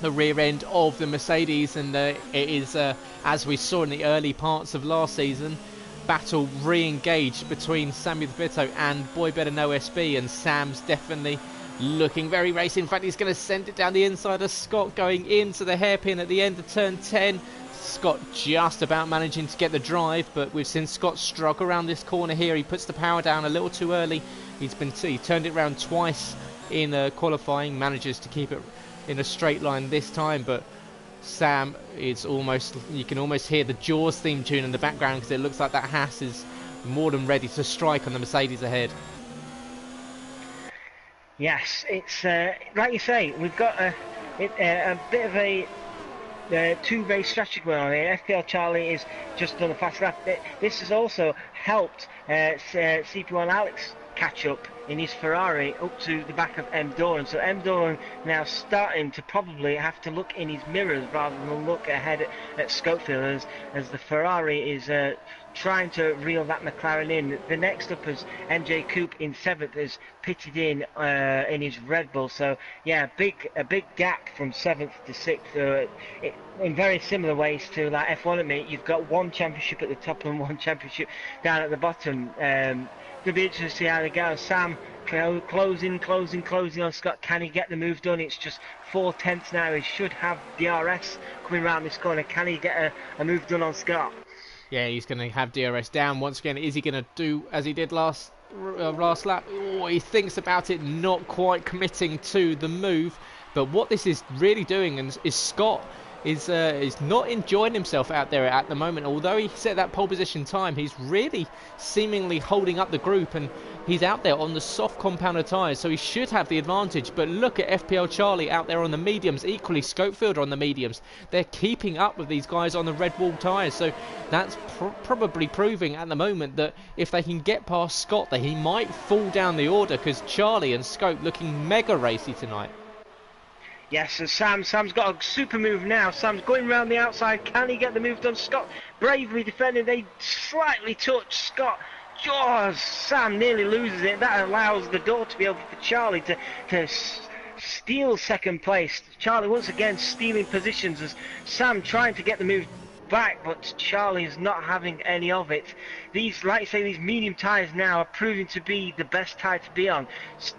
the rear end of the Mercedes, and it is, as we saw in the early parts of last season, battle re-engaged between Sammy the Bitto and Boy Better No SB, and Sam's definitely looking very racy. In fact, he's going to send it down the inside of Scott, going into the hairpin at the end of turn 10. Scott just about managing to get the drive, but we've seen Scott struggle around this corner here. He puts the power down a little too early. He turned it around twice in qualifying, manages to keep it in a straight line this time, but Sam is almost, you can almost hear the Jaws theme tune in the background, because it looks like that Haas is more than ready to strike on the Mercedes ahead. Yes, it's like you say, we've got a bit of a two-race strategy going on here. FPL Charlie is just done a fast lap. This has also helped CP1 Alex catch up in his Ferrari up to the back of M. Doran. So M. Doran now starting to probably have to look in his mirrors rather than look ahead at Schofield as the Ferrari is trying to reel that McLaren in. The next up is MJ Coupe in 7th, is pitted in his Red Bull. So yeah, a big gap from 7th to 6th. In very similar ways to like F1 at me, you've got one championship at the top and one championship down at the bottom. It'll be interesting to see how they go. Sam closing on Scott. Can he get the move done? It's just 4/10 now. He should have DRS coming around this corner. Can he get a move done on Scott? Yeah, he's going to have DRS down once again. Is he going to do as he did last lap? Oh, he thinks about it, not quite committing to the move. But what this is really doing is Scott is not enjoying himself out there at the moment. Although he set that pole position time, he's really seemingly holding up the group, and he's out there on the soft compounder tyres, so he should have the advantage. But look at FPL Charlie out there on the mediums, equally Schofield on the mediums. They're keeping up with these guys on the Red Bull tyres, so that's probably proving at the moment that if they can get past Scott, that he might fall down the order, because Charlie and Scope looking mega racy tonight. Yes, and Sam's got a super move now. Sam's going around the outside. Can he get the move done? Scott bravely defending. They slightly touch Scott. Oh, Sam nearly loses it. That allows the door to be open for Charlie to steal 2nd place. Charlie once again stealing positions as Sam trying to get the move back, but Charlie is not having any of it. These, like I say, these medium tyres now are proving to be the best tyre to be on.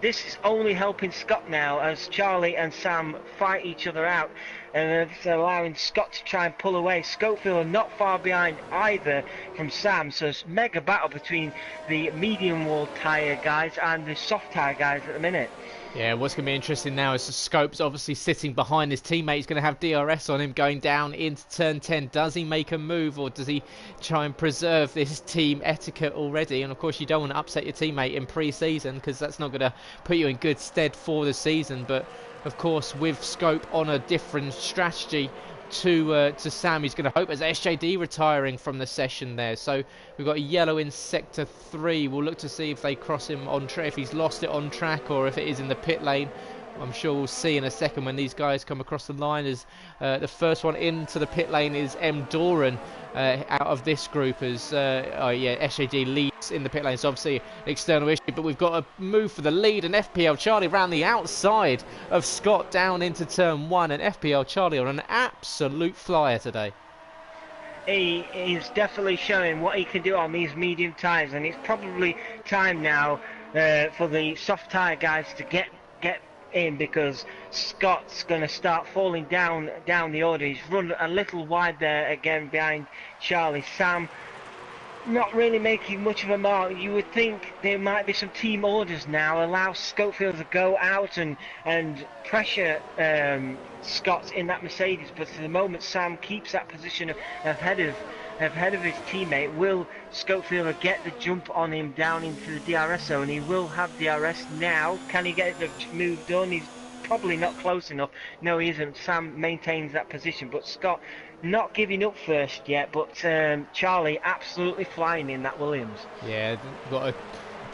This is only helping Scott now as Charlie and Sam fight each other out, and it's allowing Scott to try and pull away. Schofield are not far behind either from Sam, so it's mega battle between the medium wall tyre guys and the soft tyre guys at the minute. Yeah, what's going to be interesting now is Scope's obviously sitting behind his teammate. He's going to have DRS on him going down into turn 10. Does he make a move, or does he try and preserve this team etiquette already? And of course, you don't want to upset your teammate in pre-season, because that's not going to put you in good stead for the season. But of course, with Scope on a different strategy to Sam, he's going to hope as SJD retiring from the session there. So we've got a yellow in sector 3. We'll look to see if they cross him on track, if he's lost it on track, or if it is in the pit lane. I'm sure we'll see in a second when these guys come across the line. As the first one into the pit lane is M. Doran out of this group, as SJD leads in the pit lane. It's obviously an external issue, but we've got a move for the lead, and FPL Charlie around the outside of Scott down into turn 1, and FPL Charlie on an absolute flyer today. He is definitely showing what he can do on these medium tyres, and it's probably time now for the soft tyre guys to get in, because Scott's going to start falling down the order. He's run a little wide there again behind Charlie. Sam not really making much of a mark. You would think there might be some team orders now, allow Schofield to go out and pressure Scott in that Mercedes, but for the moment Sam keeps that position ahead of his teammate. Will Schofield get the jump on him down into the DRS zone? He will have DRS now. Can he get the move done? He's probably not close enough. No, he isn't. Sam maintains that position, but Scott not giving up first yet, but Charlie absolutely flying in that Williams. Yeah, got a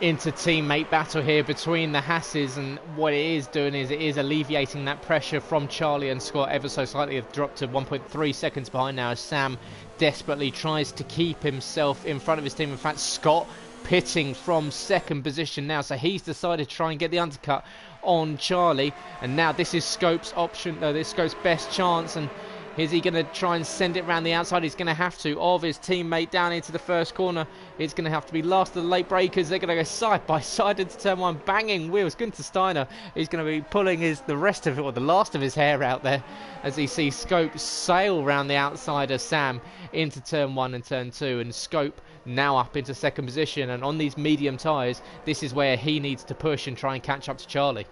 inter-teammate battle here between the Hasses, and what it is doing is it is alleviating that pressure from Charlie and Scott ever so slightly. Have dropped to 1.3 seconds behind now as Sam desperately tries to keep himself in front of his team. In fact, Scott pitting from second position now, so he's decided to try and get the undercut on Charlie, and now this is Scope's option, this is Scope's best chance. And is he going to try and send it around the outside? He's going to have to, of his teammate down into the first corner. It's going to have to be last of the late breakers. They're going to go side by side into turn 1, banging wheels. Gunther Steiner is going to be pulling the rest of it, or the last of his hair out there, as he sees Scope sail round the outside of Sam into turn 1 and turn 2. And Scope now up into second position, and on these medium tyres, this is where he needs to push and try and catch up to Charlie.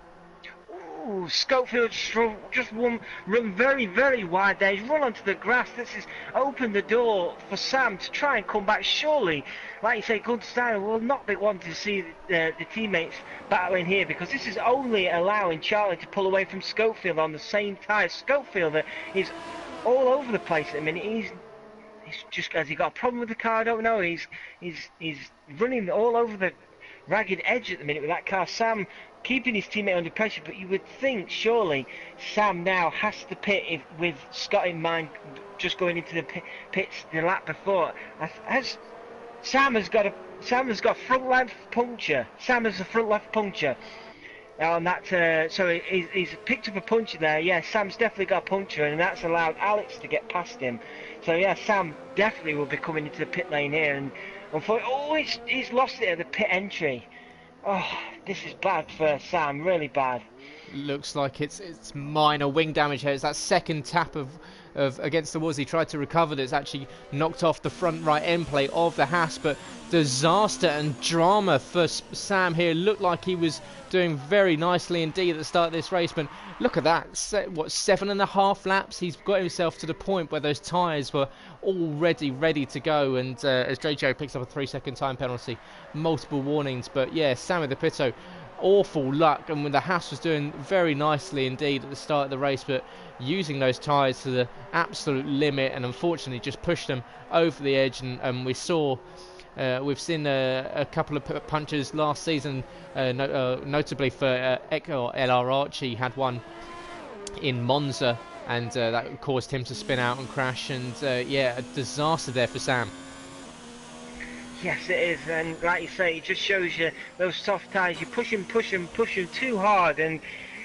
Ooh, Schofield just run very, very wide there. He's run onto the grass. This has opened the door for Sam to try and come back. Surely, like you say, Gunther Steiner will not be wanting to see the teammates battling here, because this is only allowing Charlie to pull away from Schofield on the same tyre. Schofield is all over the place at the minute. He's just, has he got a problem with the car? I don't know. He's running all over the ragged edge at the minute with that car. Sam keeping his teammate under pressure, but you would think surely Sam now has to pit with Scott in mind, just going into the pits the lap before. Sam has got front left puncture. Sam has a front left puncture on that, so he's picked up a puncture there. Yeah, Sam's definitely got a puncture, and that's allowed Alex to get past him. So yeah, Sam definitely will be coming into the pit lane here, and unfortunately, he's lost it at the pit entry. Oh, this is bad for Sam, really bad. Looks like it's minor wing damage here. It's that second tap of against the walls. He tried to recover. That's actually knocked off the front right end plate of the Haas. But disaster and drama for Sam here. Looked like he was doing very nicely indeed at the start of this race. But look at that. 7.5 laps? He's got himself to the point where those tyres were already ready to go. And as JJ picks up a 3-second time penalty, multiple warnings. But yeah, Sammy the Pitto, awful luck, and when the Haas was doing very nicely indeed at the start of the race, but using those tyres to the absolute limit, and unfortunately just pushed them over the edge. And we've seen a couple of punches last season, notably for LR Archie had one in Monza, and that caused him to spin out and crash, and yeah, a disaster there for Sam. Yes, it is, and like you say, it just shows you those soft tyres. You push him too hard, and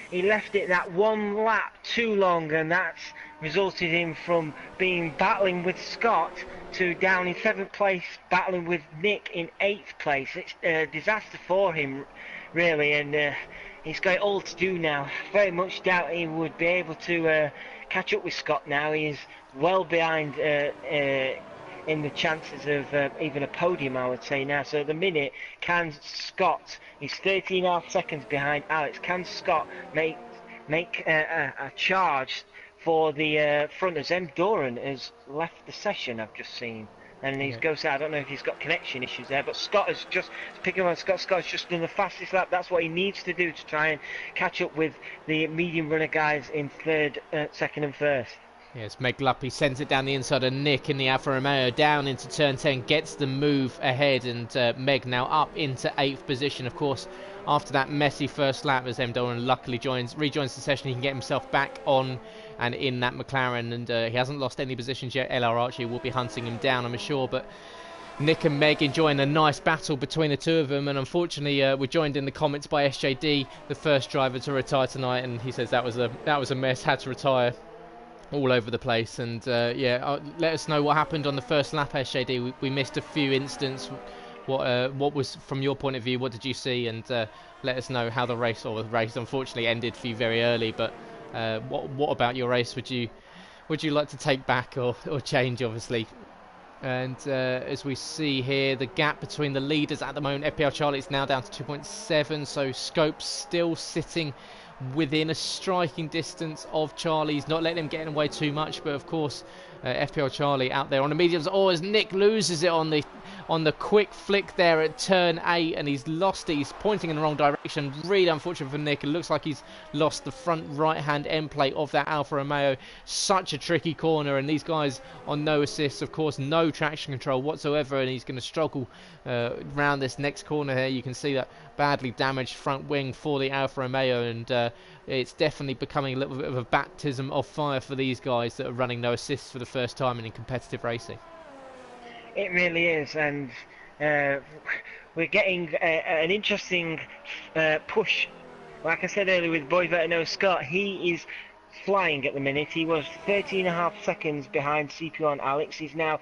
he left it that one lap too long, and that's resulted him from battling with Scott to down in 7th place, battling with Nick in 8th place. It's a disaster for him, really, and he's got it all to do now. Very much doubt he would be able to catch up with Scott now. He is well behind in the chances of even a podium, I would say now. So at the minute, can Scott, he's 13.5 seconds behind Alex, can Scott make a charge for the front, as M. Doran has left the session, I've just seen. And he's goes out. I don't know if he's got connection issues there, but Scott has just picking on Scott. Scott's just done the fastest lap. That's what he needs to do to try and catch up with the medium runner guys in third, second, and first. Yes, Megluppy sends it down the inside of Nick in the Alfa Romeo, down into turn 10, gets the move ahead, and Meg now up into 8th position. Of course, after that messy first lap, as M. Doran luckily rejoins the session, he can get himself back on and in that McLaren, and he hasn't lost any positions yet. LR Archie will be hunting him down, I'm sure, but Nick and Meg enjoying a nice battle between the two of them, and unfortunately we're joined in the comments by SJD, the first driver to retire tonight, and he says that was a mess, had to retire all over the place. And let us know what happened on the first lap, SJD. We missed a few incidents. What was, from your point of view, what did you see? And let us know how the race unfortunately ended for you very early, but what about your race would you like to take back or change, obviously? And as we see here, the gap between the leaders at the moment, FPL Charlie is now down to 2.7, so Scope's still sitting within a striking distance of Charlie's, not letting him get in away too much, but of course FPL Charlie out there on the mediums. As Nick loses it on the quick flick there at turn 8, and he's lost it. He's pointing in the wrong direction. Really unfortunate for Nick. It looks like he's lost the front right hand end plate of that Alfa Romeo. Such a tricky corner, and these guys on no assists, of course, no traction control whatsoever, and he's going to struggle round this next corner here. You can see that badly damaged front wing for the Alfa Romeo, and it's definitely becoming a little bit of a baptism of fire for these guys that are running no assists for the first time in competitive racing. It really is, and we're getting an interesting push. Like I said earlier with Boy Better Know Scott, he is flying at the minute. He was 13.5 seconds behind CPU on Alex. He's now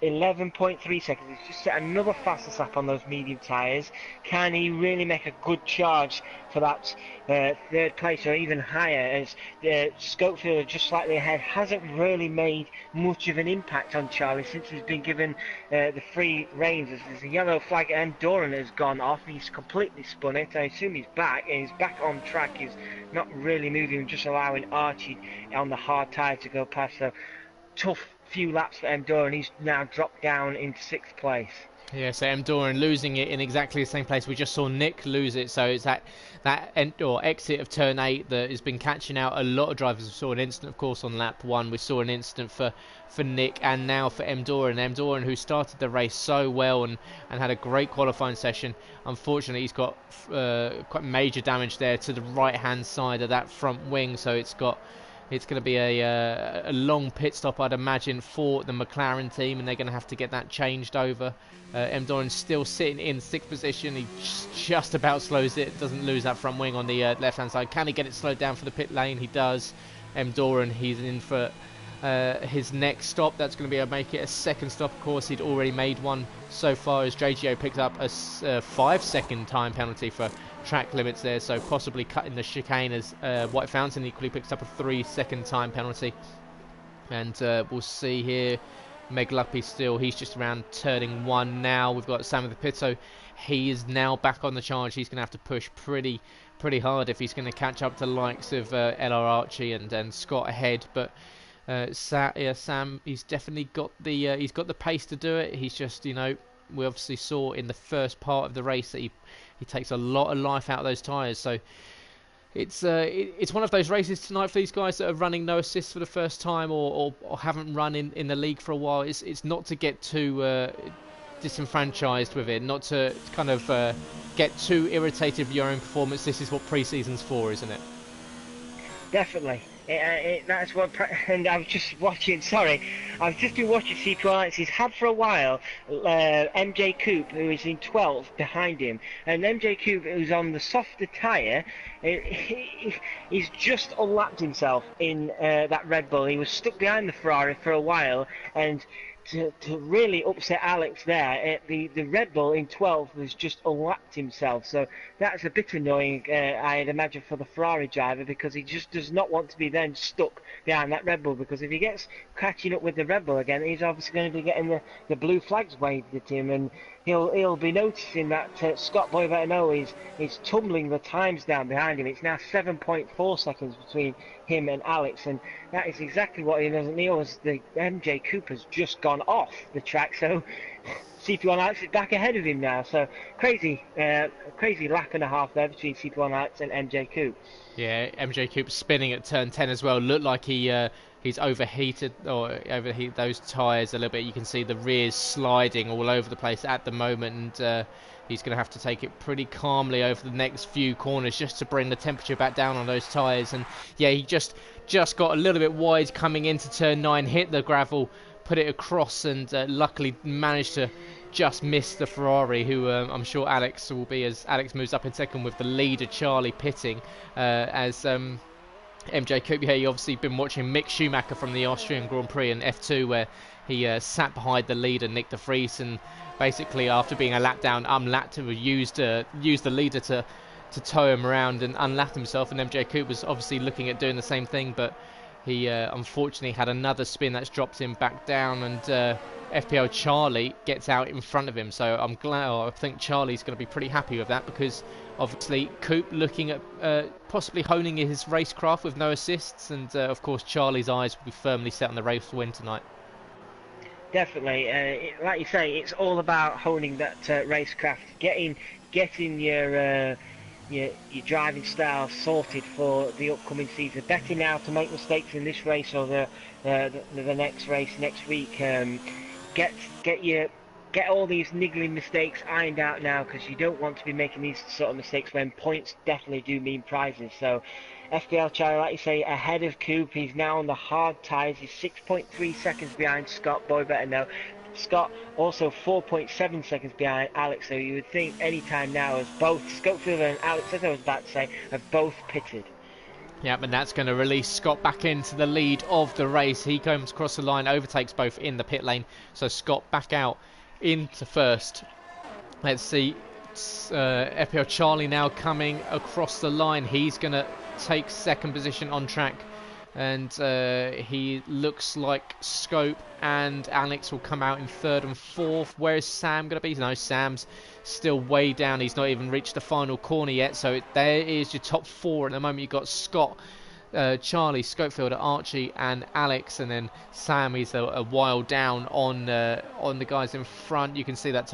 11.3 seconds. He's just set another fastest lap on those medium tyres. Can he really make a good charge for that third place or even higher, as Scopefield, just slightly ahead, hasn't really made much of an impact on Charlie since he's been given the free reins. There's a yellow flag, and Doran has gone off. He's completely spun it. I assume he's back, and he's back on track. He's not really moving, just allowing Archie on the hard tyre to go past. So tough few laps for M. Doran. He's now dropped down into 6th place. Yeah, so M. Doran losing it in exactly the same place we just saw Nick lose it. So it's that exit of turn 8 that has been catching out a lot of drivers. We saw an incident, of course, on lap 1. We saw an incident for Nick, and now for M. Doran. M. Doran, who started the race so well and had a great qualifying session. Unfortunately, he's got quite major damage there to the right-hand side of that front wing. So it's going to be a long pit stop, I'd imagine, for the McLaren team, and they're going to have to get that changed over. M. Doran's still sitting in 6th position. He just about slows it, doesn't lose that front wing on the left-hand side. Can he get it slowed down for the pit lane? He does. M. Doran, he's in for his next stop. That's going to make it a 2nd stop. Of course, he'd already made one so far, as JGO picked up a 5-second time penalty for track limits there, so possibly cutting the chicane, as White Fountain equally picks up a 3-second time penalty. And we'll see here, Megluppy still, he's just around turning 1 now. We've got Sam with the Pitto. He is now back on the charge. He's going to have to push pretty hard if he's going to catch up to the likes of LR Archie and Scott ahead. But Sam, he's definitely got the pace to do it. He's just, we obviously saw in the first part of the race that he takes a lot of life out of those tyres. So it's one of those races tonight for these guys that are running no assists for the first time or haven't run in the league for a while. It's not to get too disenfranchised with it, not to kind of get too irritated with your own performance. This is what pre-season's for, isn't it? Definitely. That's what, and I was just watching. Sorry, I've just been watching CP Alex. He's had for a while MJ Coupe, who is in 12th behind him, and MJ Coupe, who's on the softer tyre, he's just unlapped himself in that Red Bull. He was stuck behind the Ferrari for a while, and to really upset Alex there, the Red Bull in 12th has just unlapped himself. So that's a bit annoying, I'd imagine, for the Ferrari driver, because he just does not want to be then stuck behind that Red Bull, because if he gets catching up with the Red Bull again, he's obviously going to be getting the blue flags waved at him, and he'll be noticing that Scott Boivino is tumbling the times down behind him. It's now 7.4 seconds between him and Alex, and that is exactly what he doesn't know, as the MJ Cooper's just gone off the track, so CP1 Alex is back ahead of him now. So crazy lap and a half there between CP1 Alex and MJ Coop. Yeah, MJ Coop spinning at turn 10 as well. Looked like he's overheated those tyres a little bit. You can see the rears sliding all over the place at the moment, and he's going to have to take it pretty calmly over the next few corners just to bring the temperature back down on those tyres. And yeah, he just got a little bit wide coming into turn 9, hit the gravel, put it across, and luckily managed to just miss the Ferrari, who I'm sure Alex will be, as Alex moves up in second with the leader Charlie pitting, as MJ Coop. Yeah, you've obviously been watching Mick Schumacher from the Austrian Grand Prix in F2, where he sat behind the leader Nick de Vries, and basically after being a lap down, unlapped, used the leader to tow him around and unlap himself. And MJ Coop was obviously looking at doing the same thing, but he unfortunately had another spin that's dropped him back down, and FPL Charlie gets out in front of him. So I think Charlie's going to be pretty happy with that, because obviously Coop looking at possibly honing his racecraft with no assists, and of course Charlie's eyes will be firmly set on the race win tonight. Definitely, like you say, it's all about honing that racecraft, getting your driving style sorted for the upcoming season. Better now to make mistakes in this race or the next race next week. Get all these niggling mistakes ironed out now, because you don't want to be making these sort of mistakes when points definitely do mean prizes. So FPL Charlie, like you say, ahead of Coop. He's now on the hard tyres. He's 6.3 seconds behind Scott Boivino. Scott also 4.7 seconds behind Alex, so you would think any time now, as both Schofield and Alex, as I was about to say, have both pitted. Yeah, and that's going to release Scott back into the lead of the race. He comes across the line, overtakes both in the pit lane, so Scott back out into first. Let's see, FPL Charlie now coming across the line. He's going to take second position on track, and he looks like Scope and Alex will come out in third and fourth. Where is Sam going to be? No, Sam's still way down. He's not even reached the final corner yet. So there is your top four at the moment. You've got Scott, Charlie, Scopefielder, Archie and Alex, and then Sam is a while down on the guys in front. You can see that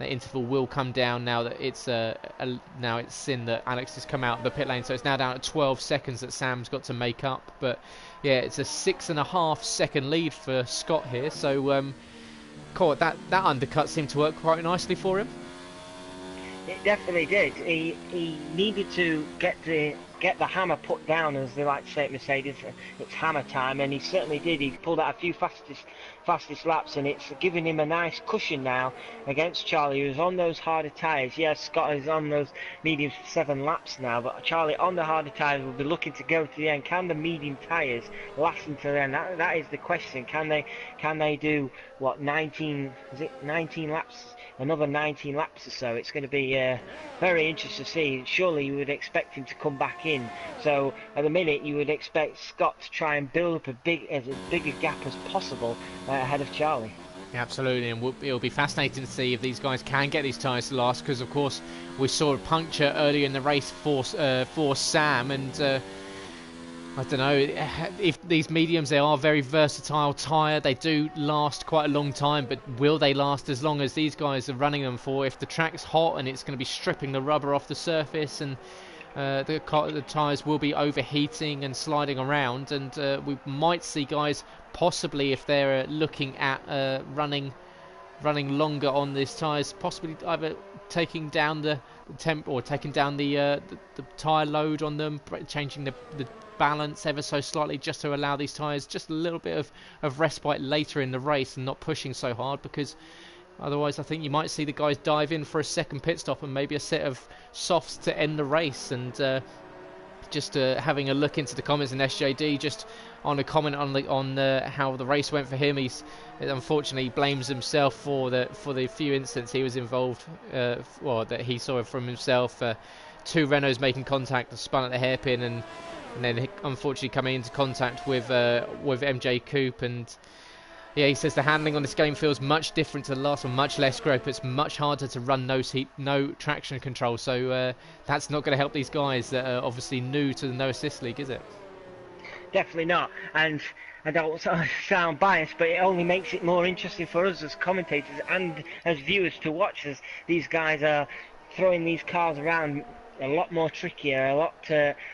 interval will come down now that it's now it's seen that Alex has come out of the pit lane, so it's now down at 12 seconds that Sam's got to make up. But yeah, it's a 6.5 second lead for Scott here. So that undercut seemed to work quite nicely for him. It definitely did. He needed to get the hammer put down, as they like to say at Mercedes. It's hammer time, and he certainly did. He pulled out a few fastest laps, and it's giving him a nice cushion now against Charlie, who's on those harder tyres. Yes, Scott is on those medium 7 laps now, but Charlie on the harder tyres will be looking to go to the end. Can the medium tyres last until the end? That is the question. Can they do what, 19 laps? Another 19 laps or so. It's going to be very interesting to see. Surely you would expect him to come back in. So at the minute you would expect Scott to try and build up as big a gap as possible ahead of Charlie. Absolutely, and it'll be fascinating to see if these guys can get these tyres to last, because of course we saw a puncture earlier in the race for Sam, and I don't know if these mediums, they are very versatile tyre. They do last quite a long time, but will they last as long as these guys are running them for? If the track's hot and it's going to be stripping the rubber off the surface, and the tyres will be overheating and sliding around, and we might see guys possibly, if they're looking at running longer on these tyres, possibly either taking down the temp or taking down the tyre load on them, changing the balance ever so slightly, just to allow these tyres just a little bit of respite later in the race and not pushing so hard, because otherwise I think you might see the guys dive in for a second pit stop and maybe a set of softs to end the race, and just having a look into the comments, and SJD just on a comment on how the race went for him. He's unfortunately blames himself for the few incidents he was involved, that he saw from himself. Two Renaults making contact, spun at the hairpin, and then unfortunately coming into contact with MJ Coupe. And yeah, he says the handling on this game feels much different to the last one, much less grip. It's much harder to run no traction control. So that's not going to help these guys that are obviously new to the No Assist League, is it? Definitely not. And I don't sound biased, but it only makes it more interesting for us as commentators and as viewers to watch, as these guys are throwing these cars around a lot more trickier, a lot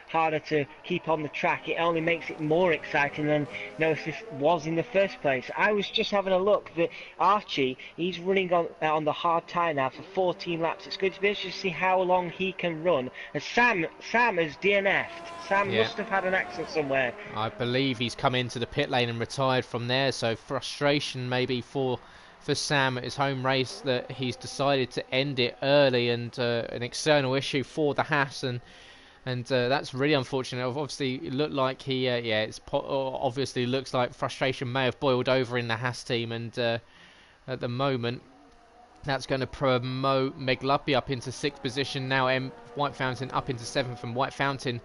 harder to keep on the track. It only makes it more exciting than No Assist was in the first place. I was just having a look that Archie, he's running on the hard tyre now for 14 laps. It's going to be interesting to see how long he can run. And Sam has DNF'd. Sam must have had an accident somewhere. I believe he's come into the pit lane and retired from there, so frustration maybe for Sam at his home race that he's decided to end it early, and an external issue for the Haas, and that's really unfortunate. Obviously it looked like obviously looks like frustration may have boiled over in the Haas team, and at the moment that's going to promote Meg Luppy up into 6th position. Now White Fountain up into 7th, and White Fountain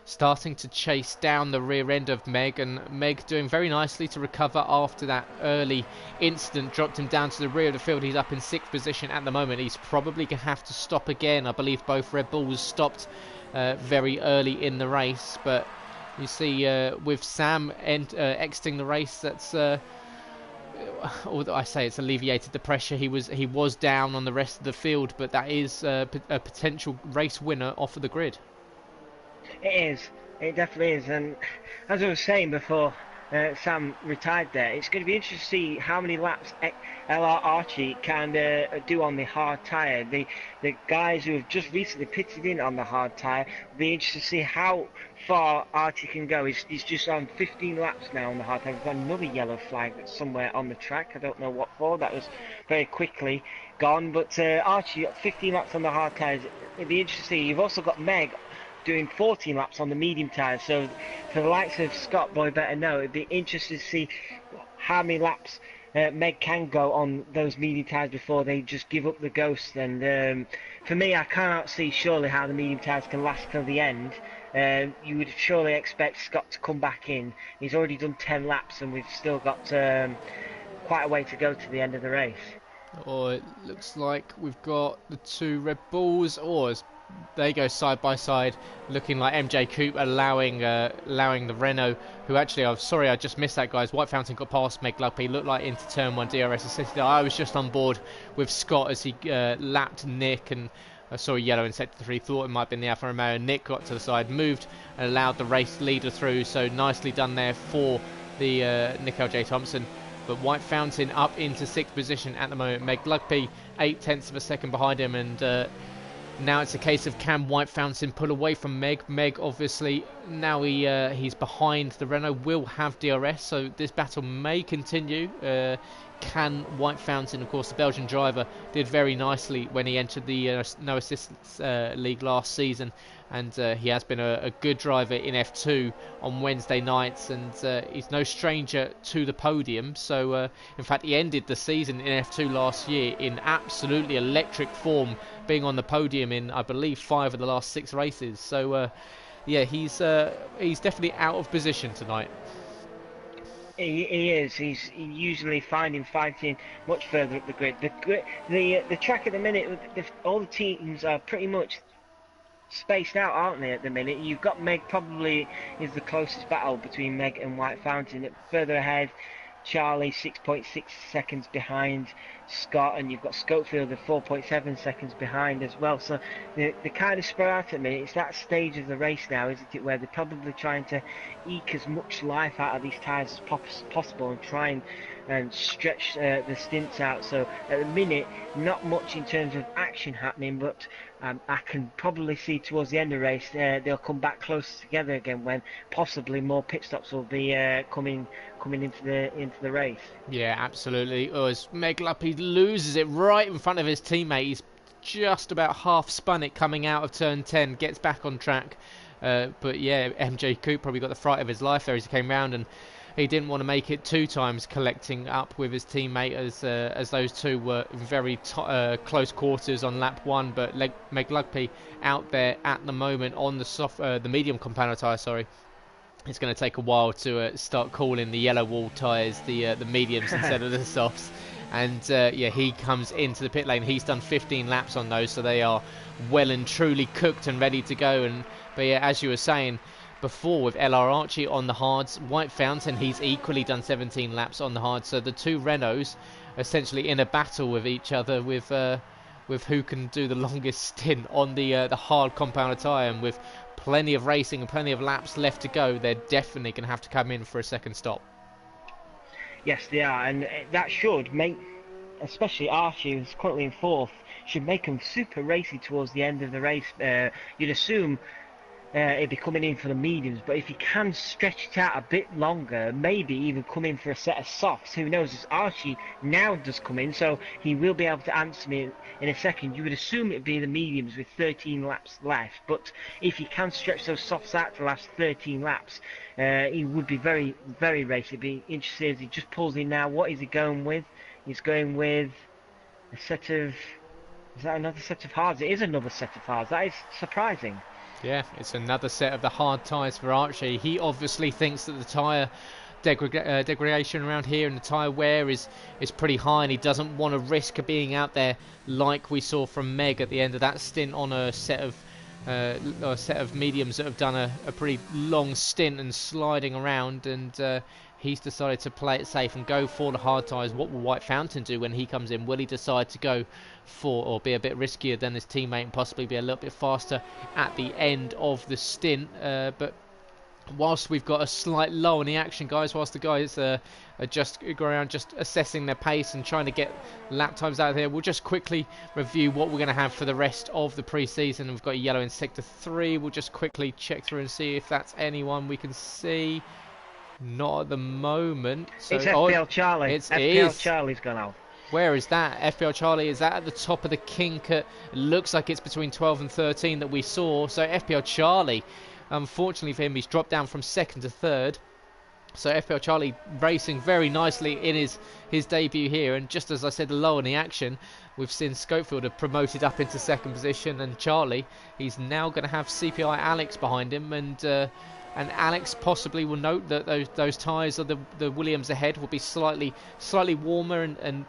starting to chase down the rear end of Meg, and Meg doing very nicely to recover after that early incident, dropped him down to the rear of the field. He's up in 6th position at the moment. He's probably going to have to stop again. I believe both Red Bulls stopped very early in the race, but you see with Sam exiting the race, that's although I say it's alleviated the pressure. He was down on the rest of the field, but that is a potential race winner off of the grid. It is. It definitely is. And as I was saying before Sam retired there, it's going to be interesting to see how many laps LR Archie can do on the hard tyre. The guys who have just recently pitted in on the hard tyre, will be interested to see how far Archie can go. He's just on 15 laps now on the hard tyre. We've got another yellow flag that's somewhere on the track. I don't know what for. That was very quickly gone. But Archie got 15 laps on the hard tyres. It'll be interesting to see. You've also got Meg doing 14 laps on the medium tyres, so for the likes of Scott Boy better know, it'd be interesting to see how many laps Meg can go on those medium tyres before they just give up the ghost. And for me, I cannot see surely how the medium tyres can last till the end. You would surely expect Scott to come back in. He's already done 10 laps, and we've still got quite a way to go to the end of the race. It looks like we've got the two Red Bulls, they go side by side, looking like MJ Coupe allowing the Renault, who actually, I'm sorry I just missed that, guys. White Fountain got past Meg Luppy, looked like into turn 1 DRS assisted. I was just on board with Scott as he lapped Nick, and I saw a yellow in sector 3, thought it might have been the Alfa Romeo. Nick got to the side, moved and allowed the race leader through, so nicely done there for the Nick L.J. Thompson. But White Fountain up into 6th position at the moment. Meg Luppy 0.8 of a second behind him, and now it's a case of can White Fountain pull away from Meg. Meg, obviously, now he's behind the Renault, will have DRS, so this battle may continue. Can White Fountain, of course, the Belgian driver, did very nicely when he entered the No Assistance League last season, and he has been a good driver in F2 on Wednesday nights, and he's no stranger to the podium. So in fact, he ended the season in F2 last year in absolutely electric form, being on the podium in, I believe, 5 of the last 6 races. So yeah, he's definitely out of position tonight. He is. He's usually fighting much further up the grid. The track at the minute, all the teams are pretty much spaced out, aren't they, at the minute? You've got Meg, probably is the closest battle between Meg and White Fountain. Further ahead, Charlie 6.6 seconds behind Scott, and you've got Schofield at 4.7 seconds behind as well. So they're kind of spread out at the minute. It's that stage of the race now, isn't it, where they're probably trying to eke as much life out of these tyres as possible and try and stretch the stints out. So at the minute, not much in terms of action happening, but I can probably see towards the end of the race they'll come back closer together again, when possibly more pit stops will be coming into the race. Yeah, absolutely. As Meg Luppy loses it right in front of his teammate, he's just about half spun it coming out of turn 10, gets back on track. But yeah, MJ Coupe probably got the fright of his life there as he came round, and he didn't want to make it 2 times collecting up with his teammate as those two were very close quarters on lap 1. But Meg Lugby out there at the moment on the medium compound tyre. Sorry, it's going to take a while to start calling the yellow wall tyres the mediums instead of the softs. And yeah, he comes into the pit lane. He's done 15 laps on those, so they are well and truly cooked and ready to go. But yeah, as you were saying before, with LR Archie on the hards, White Fountain, he's equally done 17 laps on the hards. So the two Renaults essentially in a battle with each other with who can do the longest stint on the hard compound tyre. And with plenty of racing and plenty of laps left to go, they're definitely going to have to come in for a second stop. Yes, they are, and that should make, especially Archie, who's currently in 4th, should make him super racy towards the end of the race. You'd assume he'd be coming in for the mediums, but if he can stretch it out a bit longer, maybe even come in for a set of softs, who knows, as Archie now does come in, so he will be able to answer me in a second. You would assume it'd be the mediums with 13 laps left, but if he can stretch those softs out for the last 13 laps, he would be very, very racy. It'd be interesting as he just pulls in now. What is he going with? He's going with a set of... Is that another set of hards? It is another set of hards. That is surprising. Yeah, it's another set of the hard tyres for Archie. He obviously thinks that the tyre degradation around here and the tyre wear is pretty high, and he doesn't want to risk being out there like we saw from Meg at the end of that stint on a set of mediums that have done a pretty long stint and sliding around. And he's decided to play it safe and go for the hard tyres. What will White Fountain do when he comes in? Will he decide to go for, or be a bit riskier than his teammate and possibly be a little bit faster at the end of the stint? But whilst we've got a slight lull in the action, guys, whilst the guys are just going around just assessing their pace and trying to get lap times out of here, we'll just quickly review what we're going to have for the rest of the pre-season. We've got a yellow in sector 3. We'll just quickly check through and see if that's anyone we can see. Not at the moment. So, it's FPL Charlie. FPL Charlie's gone out. Where is that? FPL Charlie, is that at the top of the kink? It looks like it's between 12 and 13 that we saw. So FPL Charlie, unfortunately for him, he's dropped down from 2nd to 3rd. So FPL Charlie racing very nicely in his debut here. And just as I said, low in the action, we've seen Schofield have promoted up into 2nd position. And Charlie, he's now going to have CPI Alex behind him. And Alex possibly will note that those tyres of the Williams ahead will be slightly warmer and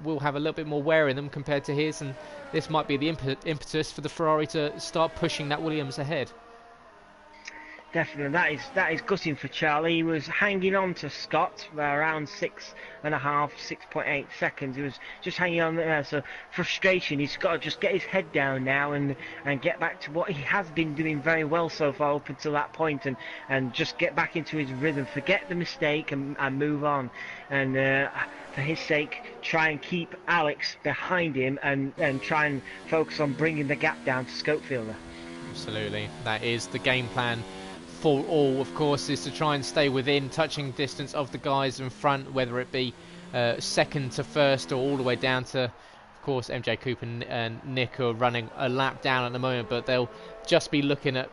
will have a little bit more wear in them compared to his. And this might be the impetus for the Ferrari to start pushing that Williams ahead. Definitely, that is gutting for Charlie. He was hanging on to Scott around 6.8 seconds. He was just hanging on there. So frustration. He's got to just get his head down now and get back to what he has been doing very well so far up until that point, and just get back into his rhythm. Forget the mistake and move on. And for his sake, try and keep Alex behind him and try and focus on bringing the gap down to Schofield. Absolutely, that is the game plan. For all, of course, is to try and stay within touching distance of the guys in front, whether it be 2nd to 1st or all the way down to, of course, MJ Cooper and Nick are running a lap down at the moment, but they'll just be looking at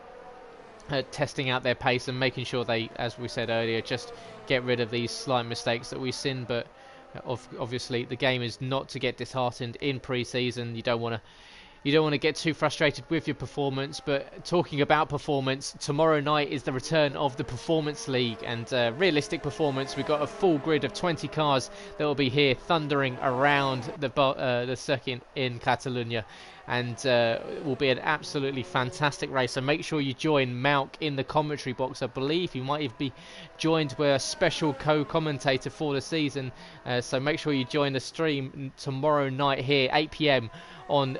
testing out their pace and making sure they, as we said earlier, just get rid of these slight mistakes that we've seen. But obviously the game is not to get disheartened in pre-season. You don't want to get too frustrated with your performance. But talking about performance, tomorrow night is the return of the Performance League, and realistic performance. We've got a full grid of 20 cars that will be here thundering around the circuit in Catalonia, and it will be an absolutely fantastic race. So make sure you join Malk in the commentary box. I believe he might even be joined by a special co-commentator for the season, so make sure you join the stream tomorrow night here, 8 p.m. on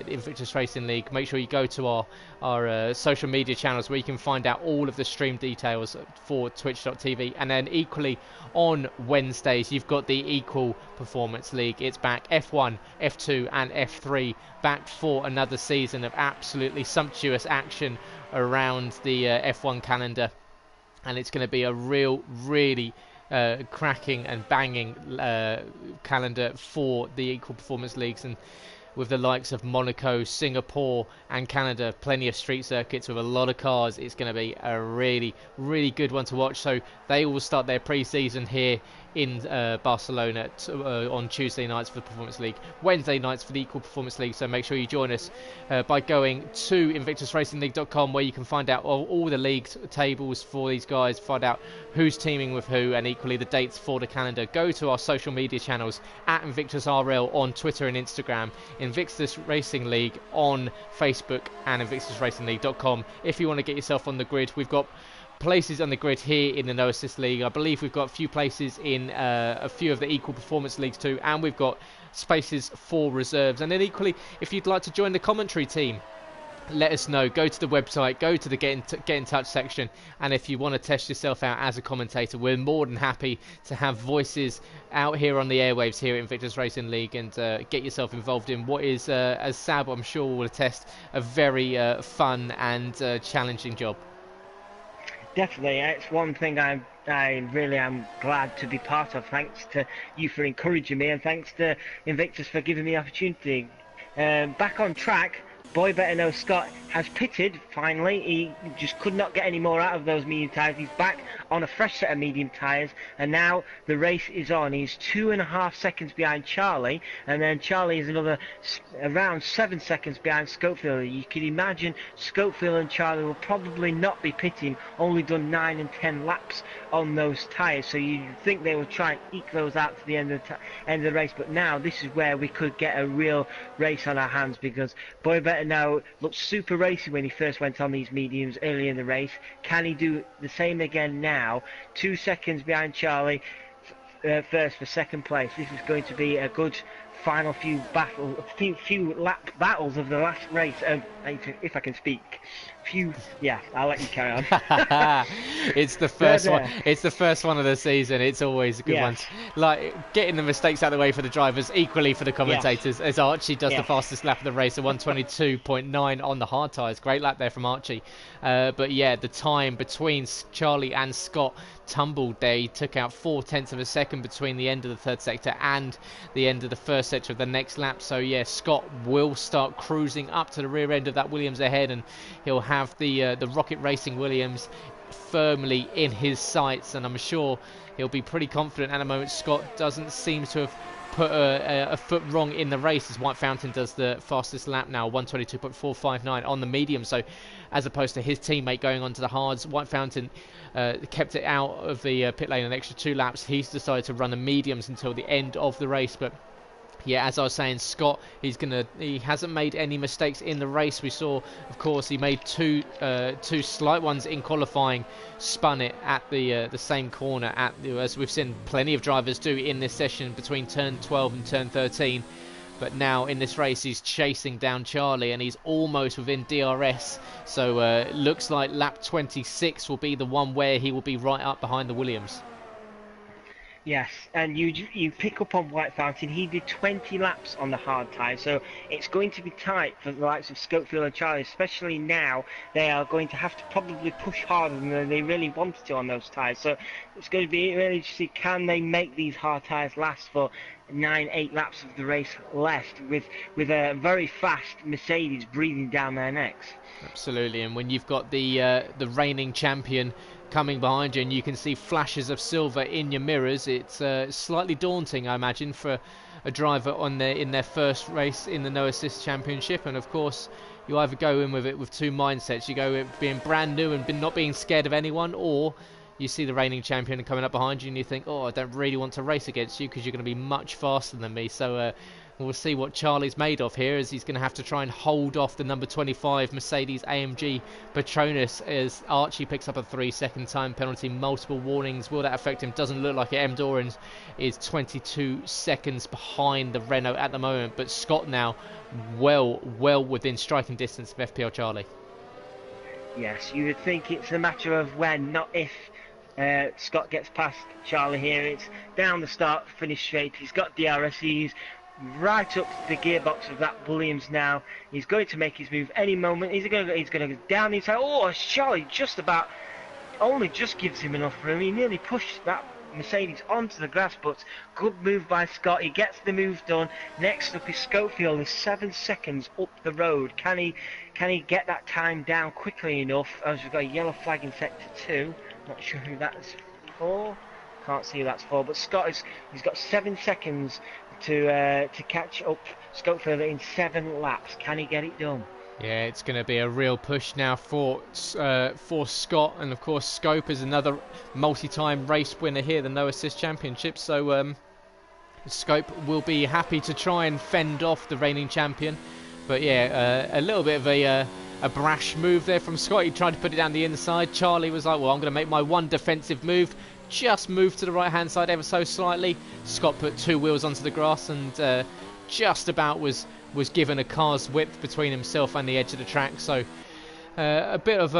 Invictus Racing League. Make sure you go to our social media channels where you can find out all of the stream details for twitch.tv. And then equally on Wednesdays you've got the Equal Performance League. It's back, F1, F2 and F3, back for another season of absolutely sumptuous action around the F1 calendar, and it's going to be a really cracking and banging calendar for the Equal Performance Leagues. And with the likes of Monaco, Singapore and Canada. Plenty of street circuits with a lot of cars. It's going to be a really, really good one to watch. So they will start their pre-season here in Barcelona on Tuesday nights for the Performance League, Wednesday nights for the Equal Performance League. So make sure you join us by going to invictusracingleague.com, where you can find out all the league tables for these guys, find out who's teaming with who, and equally the dates for the calendar. Go to our social media channels at InvictusRL on Twitter and Instagram, Invictus Racing League on Facebook, and invictusracingleague.com if you want to get yourself on the grid. We've got places on the grid here in the No Assist League. I believe we've got a few places in a few of the Equal Performance Leagues too, and we've got spaces for reserves. And then equally, if you'd like to join the commentary team, let us know. Go to the website, go to the get in touch section, and if you want to test yourself out as a commentator, we're more than happy to have voices out here on the airwaves here at Invictus Racing League, and get yourself involved in what is, as Sab I'm sure will attest, a very fun and challenging job. Definitely, it's one thing I really am glad to be part of. Thanks to you for encouraging me, and thanks to Invictus for giving me the opportunity. Back on track, Boy Better Know Scott has pitted finally. He just could not get any more out of those medium tyres. He's back on a fresh set of medium tyres, and now the race is on. He's 2.5 seconds behind Charlie, and then Charlie is another around 7 seconds behind Schofield. You can imagine Schofield and Charlie will probably not be pitting, only done 9 and 10 laps on those tyres, so you think they will try and eke those out to the end of the race. But now this is where we could get a real race on our hands, because Boy Better Know looked super racy when he first went on these mediums early in the race. Can he do the same again now? 2 seconds behind Charlie first for second place. This is going to be a good final few lap battles of the last race. If I can speak. I'll let you carry on. It's the first one. It's the first one of the season. It's always a good one. Like getting the mistakes out of the way for the drivers, equally for the commentators. As Archie does the fastest lap of the race, a 1:22.9 on the hard tyres. Great lap there from Archie. But yeah, the time between Charlie and Scott tumbled there. He took out 0.4 of a second between the end of the third sector and the end of the first sector of the next lap. So yeah, Scott will start cruising up to the rear end of that Williams ahead, and he'll have the Rocket Racing Williams firmly in his sights, and I'm sure he'll be pretty confident at the moment. Scott doesn't seem to have put a foot wrong in the race, as White Fountain does the fastest lap now, 1:22.459 on the medium. So as opposed to his teammate going on to the hards, White Fountain kept it out of the pit lane an extra 2 laps. He's decided to run the mediums until the end of the race. But yeah, as I was saying, Scott, he hasn't made any mistakes in the race. We saw, of course, he made two slight ones in qualifying, spun it at the same corner, as we've seen plenty of drivers do in this session between turn 12 and turn 13. But now in this race, he's chasing down Charlie, and he's almost within DRS. So looks like lap 26 will be the one where he will be right up behind the Williams. Yes, and you pick up on White Fountain. He did 20 laps on the hard tyres, so it's going to be tight for the likes of Schofield and Charlie, especially now. They are going to have to probably push harder than they really wanted to on those tyres. So it's going to be really interesting. Can they make these hard tyres last for 9-8 laps of the race left, with a very fast Mercedes breathing down their necks? Absolutely, and when you've got the reigning champion coming behind you and you can see flashes of silver in your mirrors, it's slightly daunting, I imagine, for a driver in their first race in the No Assist Championship. And of course, you either go in with it with two mindsets. You go with being brand new and not being scared of anyone, or you see the reigning champion coming up behind you and you think, oh, I don't really want to race against you because you're going to be much faster than me. So we'll see what Charlie's made of here, as he's going to have to try and hold off the number 25 Mercedes AMG Petronas, as Archie picks up a 3-second time penalty, multiple warnings. Will that affect him? Doesn't look like it. M. Dorans is 22 seconds behind the Renault at the moment, but Scott now well within striking distance of FPL Charlie. Yes, you would think it's a matter of when, not if. Scott gets past Charlie here. It's down the start, finish straight. He's got DRS. He's right up to the gearbox of that Williams now. He's going to make his move any moment. He's going to go down the inside. Oh, Charlie just gives him enough room. He nearly pushed that Mercedes onto the grass, but good move by Scott. He gets the move done. Next up is Schofield. He's 7 seconds up the road. Can he get that time down quickly enough? As we've got a yellow flag in sector 2. Not sure who that is for. Can't see who that's for. But he's got 7 seconds to catch up Schofield in 7 laps. Can he get it done? Yeah, it's going to be a real push now for Scott, and of course Scope is another multi-time race winner here, the No Assist Championship. So Scope will be happy to try and fend off the reigning champion. But yeah, a little bit of a brash move there from Scott. He tried to put it down the inside. Charlie was like, well, I'm going to make my one defensive move. Just move to the right-hand side ever so slightly. Scott put 2 wheels onto the grass and just about was given a car's width between himself and the edge of the track. So a bit of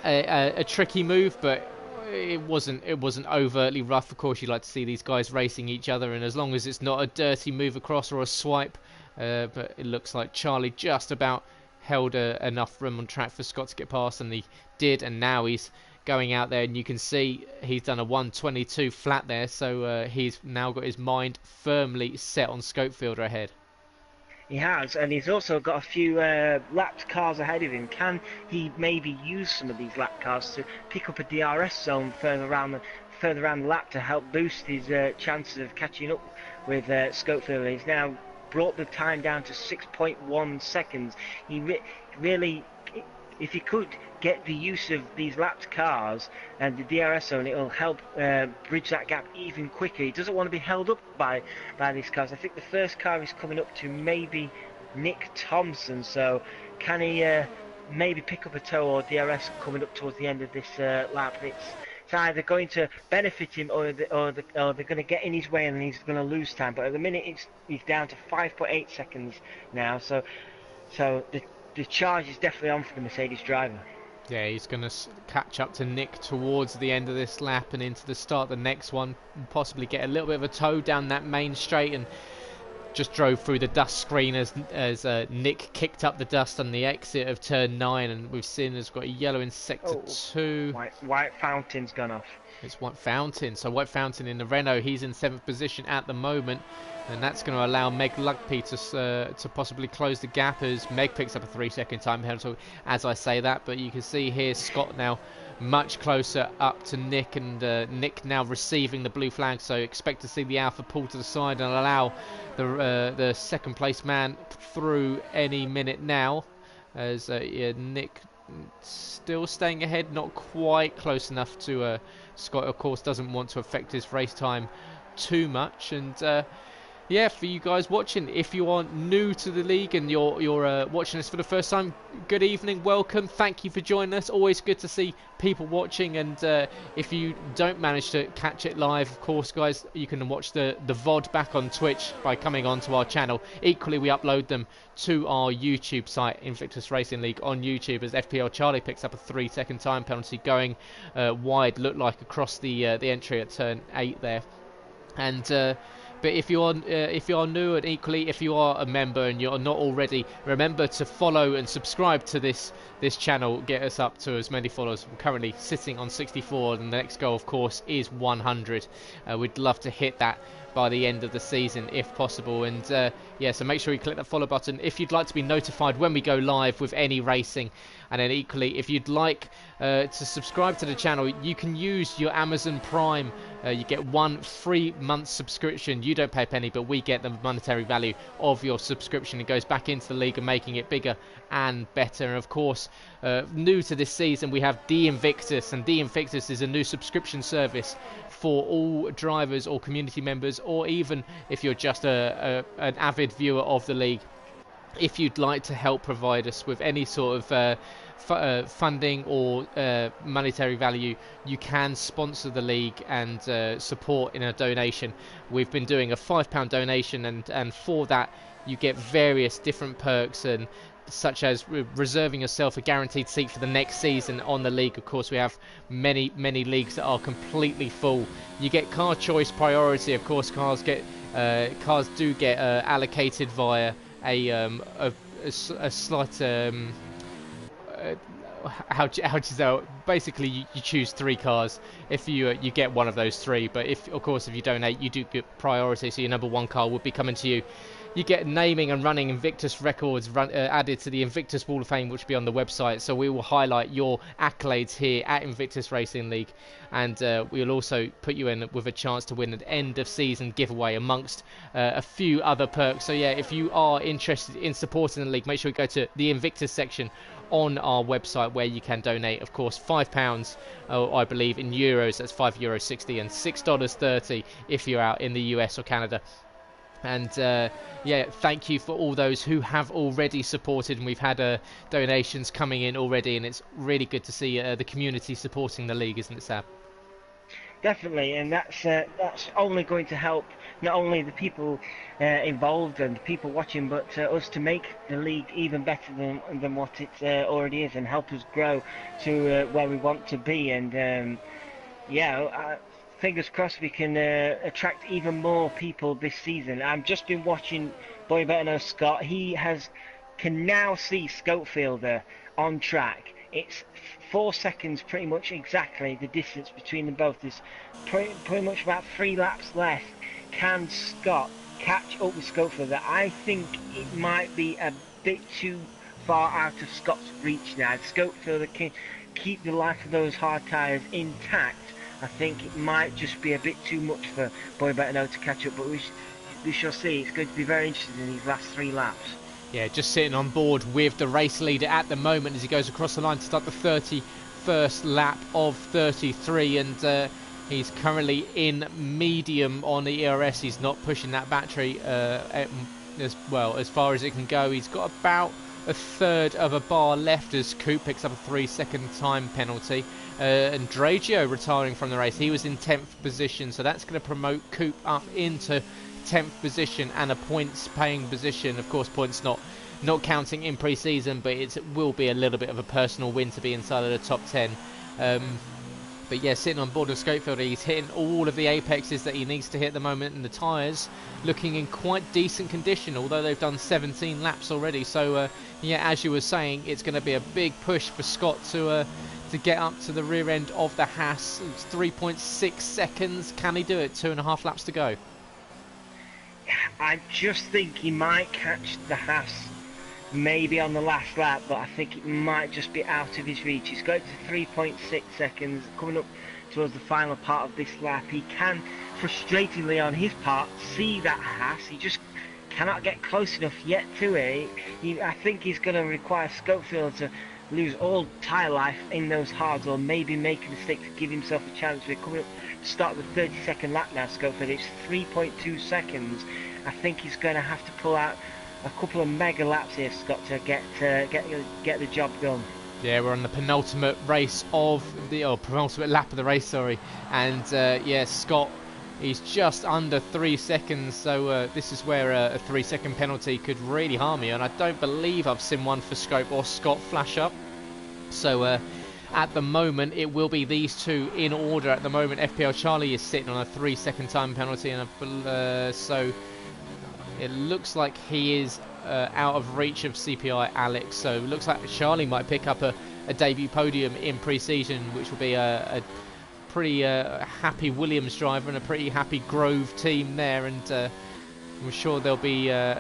a tricky move, but it wasn't overtly rough. Of course, you like to see these guys racing each other, and as long as it's not a dirty move across or a swipe, but it looks like Charlie just about held enough room on track for Scott to get past, and he did, and now he's going out there, and you can see he's done a 1:22 flat there, so he's now got his mind firmly set on Scopefielder ahead. He has, and he's also got a few lapped cars ahead of him. Can he maybe use some of these lapped cars to pick up a DRS zone further around the lap to help boost his chances of catching up with Schofield? He's now brought the time down to 6.1 seconds. He really, if he could get the use of these lapped cars and the DRS zone, it'll help bridge that gap even quicker. He doesn't want to be held up by these cars. I think the first car he's coming up to maybe Nick Thompson, so can he maybe pick up a tow or DRS coming up towards the end of this lap? It's either going to benefit him or they're going to get in his way and he's going to lose time. But at the minute he's down to 5.8 seconds now, so the charge is definitely on for the Mercedes driver. Yeah, he's going to catch up to Nick towards the end of this lap and into the start of the next one, and possibly get a little bit of a tow down that main straight, and just drove through the dust screen as Nick kicked up the dust on the exit of turn 9, and we've seen there's got a yellow in sector 2. White fountain's gone off. It's White Fountain, so White Fountain in the Renault, he's in 7th position at the moment, and that's going to allow Meg Lugby to possibly close the gap as Meg picks up a 3-second time penalty as I say that. But you can see here Scott now much closer up to Nick, and Nick now receiving the blue flag, so expect to see the Alpha pull to the side and allow the second place man through any minute now, as Nick still staying ahead, not quite close enough to Scott. Of course, doesn't want to affect his race time too much. And yeah, for you guys watching, if you are new to the league and you're watching this for the first time, good evening, welcome, thank you for joining us. Always good to see people watching, and if you don't manage to catch it live, of course guys, you can watch the VOD back on Twitch by coming onto our channel. Equally, we upload them to our YouTube site, Invictus Racing League on YouTube, as FPL Charlie picks up a 3-second time penalty going wide, looked like across the entry at turn 8 there. And but if you are new, and equally if you are a member and you're not already, remember to follow and subscribe to this channel. Get us up to as many followers. We're currently sitting on 64, and the next goal, of course, is 100. We'd love to hit that by the end of the season if possible. And yeah, so make sure you click that follow button if you'd like to be notified when we go live with any racing. And then equally, if you'd like to subscribe to the channel, you can use your Amazon Prime. You get 1 free month subscription. You don't pay a penny, but we get the monetary value of your subscription. It goes back into the league and making it bigger and better. And of course, new to this season, we have the Invictus, and the Invictus is a new subscription service for all drivers or community members, or even if you're just an avid viewer of the league. If you'd like to help provide us with any sort of funding or monetary value, you can sponsor the league and support in a donation. We've been doing a £5 donation, and for that you get various different perks, and such as reserving yourself a guaranteed seat for the next season on the league. Of course, we have many leagues that are completely full. You get car choice priority. Of course, cars do get allocated via a slight how does that? Basically, you choose 3 cars. If you get one of those 3, but if of course if you donate, you do get priority. So your number 1 car would be coming to you. You get naming and running Invictus records added to the Invictus Wall of Fame, which will be on the website. So we will highlight your accolades here at Invictus Racing League, and we'll also put you in with a chance to win an end of season giveaway amongst a few other perks. So yeah, if you are interested in supporting the league, make sure you go to the Invictus section on our website where you can donate. Of course, £5, I believe, in euros. That's €5.60 and $6.30 if you're out in the US or Canada. And yeah, thank you for all those who have already supported, and we've had donations coming in already, and it's really good to see the community supporting the league, isn't it, Sab? Definitely, and that's only going to help not only the people involved and the people watching, but us to make the league even better than what it already is, and help us grow to where we want to be. And yeah, fingers crossed we can attract even more people this season. I've just been watching Boy Better Know Scott. He can now see Scopefielder on track. It's 4 seconds, pretty much exactly the distance between them both. There's pretty much about 3 laps left. Can Scott catch up with Scopefielder? I think it might be a bit too far out of Scott's reach now. Scopefielder can keep the life of those hard tyres intact. I think it might just be a bit too much for Boy Better Know to catch up, but we shall see. It's going to be very interesting in these last 3 laps. Yeah, just sitting on board with the race leader at the moment as he goes across the line to start the 31st lap of 33, and he's currently in medium on the ERS. He's not pushing that battery as well as far as it can go. He's got about a third of a bar left as Coop picks up a 3-second time penalty. And Dragio retiring from the race. He was in 10th position, so that's going to promote Coop up into 10th position and a points paying position. Of course, points not counting in pre-season, but it will be a little bit of a personal win to be inside of the top 10. But yeah, sitting on board of Scopefield, he's hitting all of the apexes that he needs to hit at the moment, and the tyres looking in quite decent condition, although they've done 17 laps already. So yeah, as you were saying, it's going to be a big push for Scott to get up to the rear end of the Haas. It's 3.6 seconds. Can he do it? 2.5 laps to go. I just think he might catch the Haas maybe on the last lap, but I think it might just be out of his reach. He's got to 3.6 seconds coming up towards the final part of this lap. He can, frustratingly on his part, see that Haas. He just cannot get close enough yet to it. I think he's going to require Scopefield to lose all tyre life in those hards, or maybe make a mistake to give himself a chance. We're coming up to start the 32nd lap now, Scopefield. It's 3.2 seconds. I think he's going to have to pull out a couple of mega laps here, Scott, to get the job done. Yeah, we're on the penultimate race of penultimate lap of the race, sorry. And yeah, Scott, he's just under 3 seconds, so this is where a 3-second penalty could really harm you, and I don't believe I've seen one for Scope or Scott flash up. So at the moment it will be these two in order. At the moment FPL Charlie is sitting on a 3-second time penalty, and so it looks like he is out of reach of CPI Alex, so it looks like Charlie might pick up a debut podium in pre-season, which will be a pretty happy Williams driver and a pretty happy Grove team there, and I'm sure there'll be a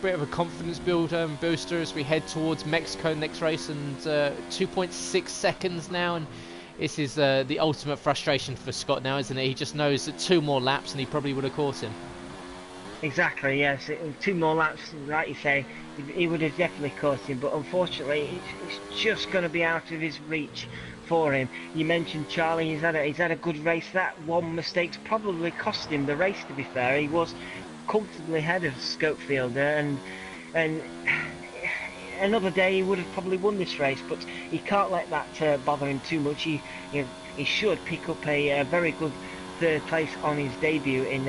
bit of a confidence builder and booster as we head towards Mexico next race. And 2.6 seconds now, and this is the ultimate frustration for Scott now, isn't it? He just knows that 2 more laps and he probably would have caught him. Exactly, yes. 2 more laps, like you say, he would have definitely caught him, but unfortunately it's just going to be out of his reach for him. You mentioned Charlie, he's had a good race. That one mistake's probably cost him the race, to be fair. He was comfortably ahead of Scopefielder, and another day he would have probably won this race, but he can't let that bother him too much. He should pick up a very good 3rd place on his debut in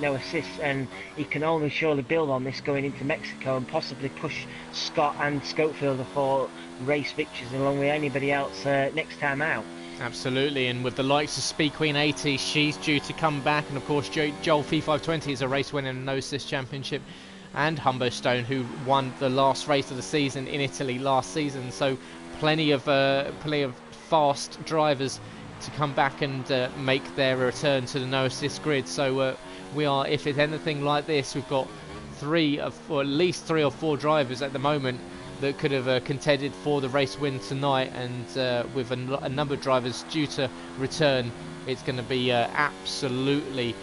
no assists, and he can only surely build on this going into Mexico and possibly push Scott and Scopefielder for race victories along with anybody else next time out. Absolutely, and with the likes of Speed Queen 80, she's due to come back, and of course Joel Fee 520 is a race winner in a no assist championship and Humbo Stone, who won the last race of the season in Italy last season. So plenty of fast drivers to come back and make their return to the no assist grid. So we are, if it's anything like this, we've got at least 3 or 4 drivers at the moment that could have contended for the race win tonight, and with a number of drivers due to return, it's going to be absolutely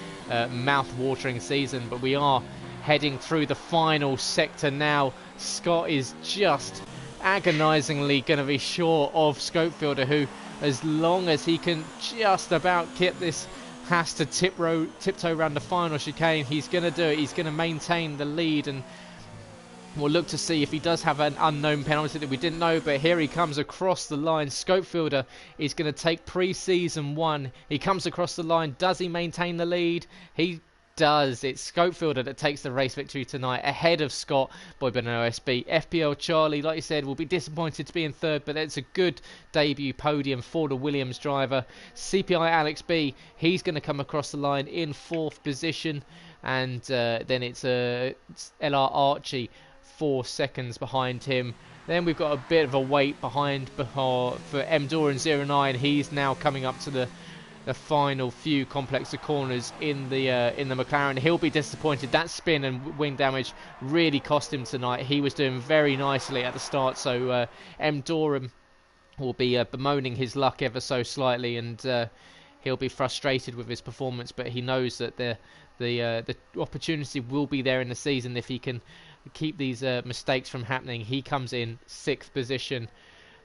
mouth-watering season. But we are heading through the final sector now. Scott is just agonisingly going to be short of Scopefielder, who, as long as he can just about get this Haas to tiptoe around the final chicane, he's going to do it. He's going to maintain the lead, and we'll look to see if he does have an unknown penalty that we didn't know. But here he comes across the line. Scopefielder is going to take pre-season 1. He comes across the line. Does he maintain the lead? He does. It's Scopefielder that takes the race victory tonight, ahead of Scott, Boyben and OSB. FPL Charlie, like you said, will be disappointed to be in third, but it's a good debut podium for the Williams driver. CPI Alex B, he's going to come across the line in 4th position, and then it's LR Archie 4 seconds behind him. Then we've got a bit of a wait behind for M Doran 09. He's now coming up to the final few complex of corners in the McLaren. He'll be disappointed. That spin and wing damage really cost him tonight. He was doing very nicely at the start, so M Doran will be bemoaning his luck ever so slightly, and he'll be frustrated with his performance. But he knows that the opportunity will be there in the season if he can keep these mistakes from happening. He comes in 6th position,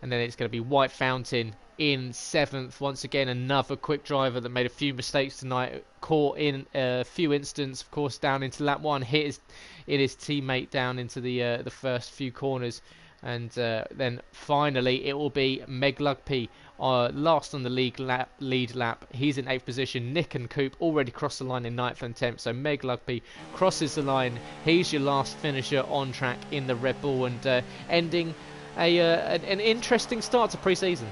and then it's going to be White Fountain in 7th. Once again, another quick driver that made a few mistakes tonight, caught in a few incidents, of course, down into lap 1, hit his teammate down into the first few corners, and then finally it will be Meg Lugby, last on the lead lap. He's in 8th position. Nick and Coop already crossed the line in 9th and 10th, so Meg Lugby crosses the line. He's your last finisher on track in the Red Bull, and ending an interesting start to pre-season.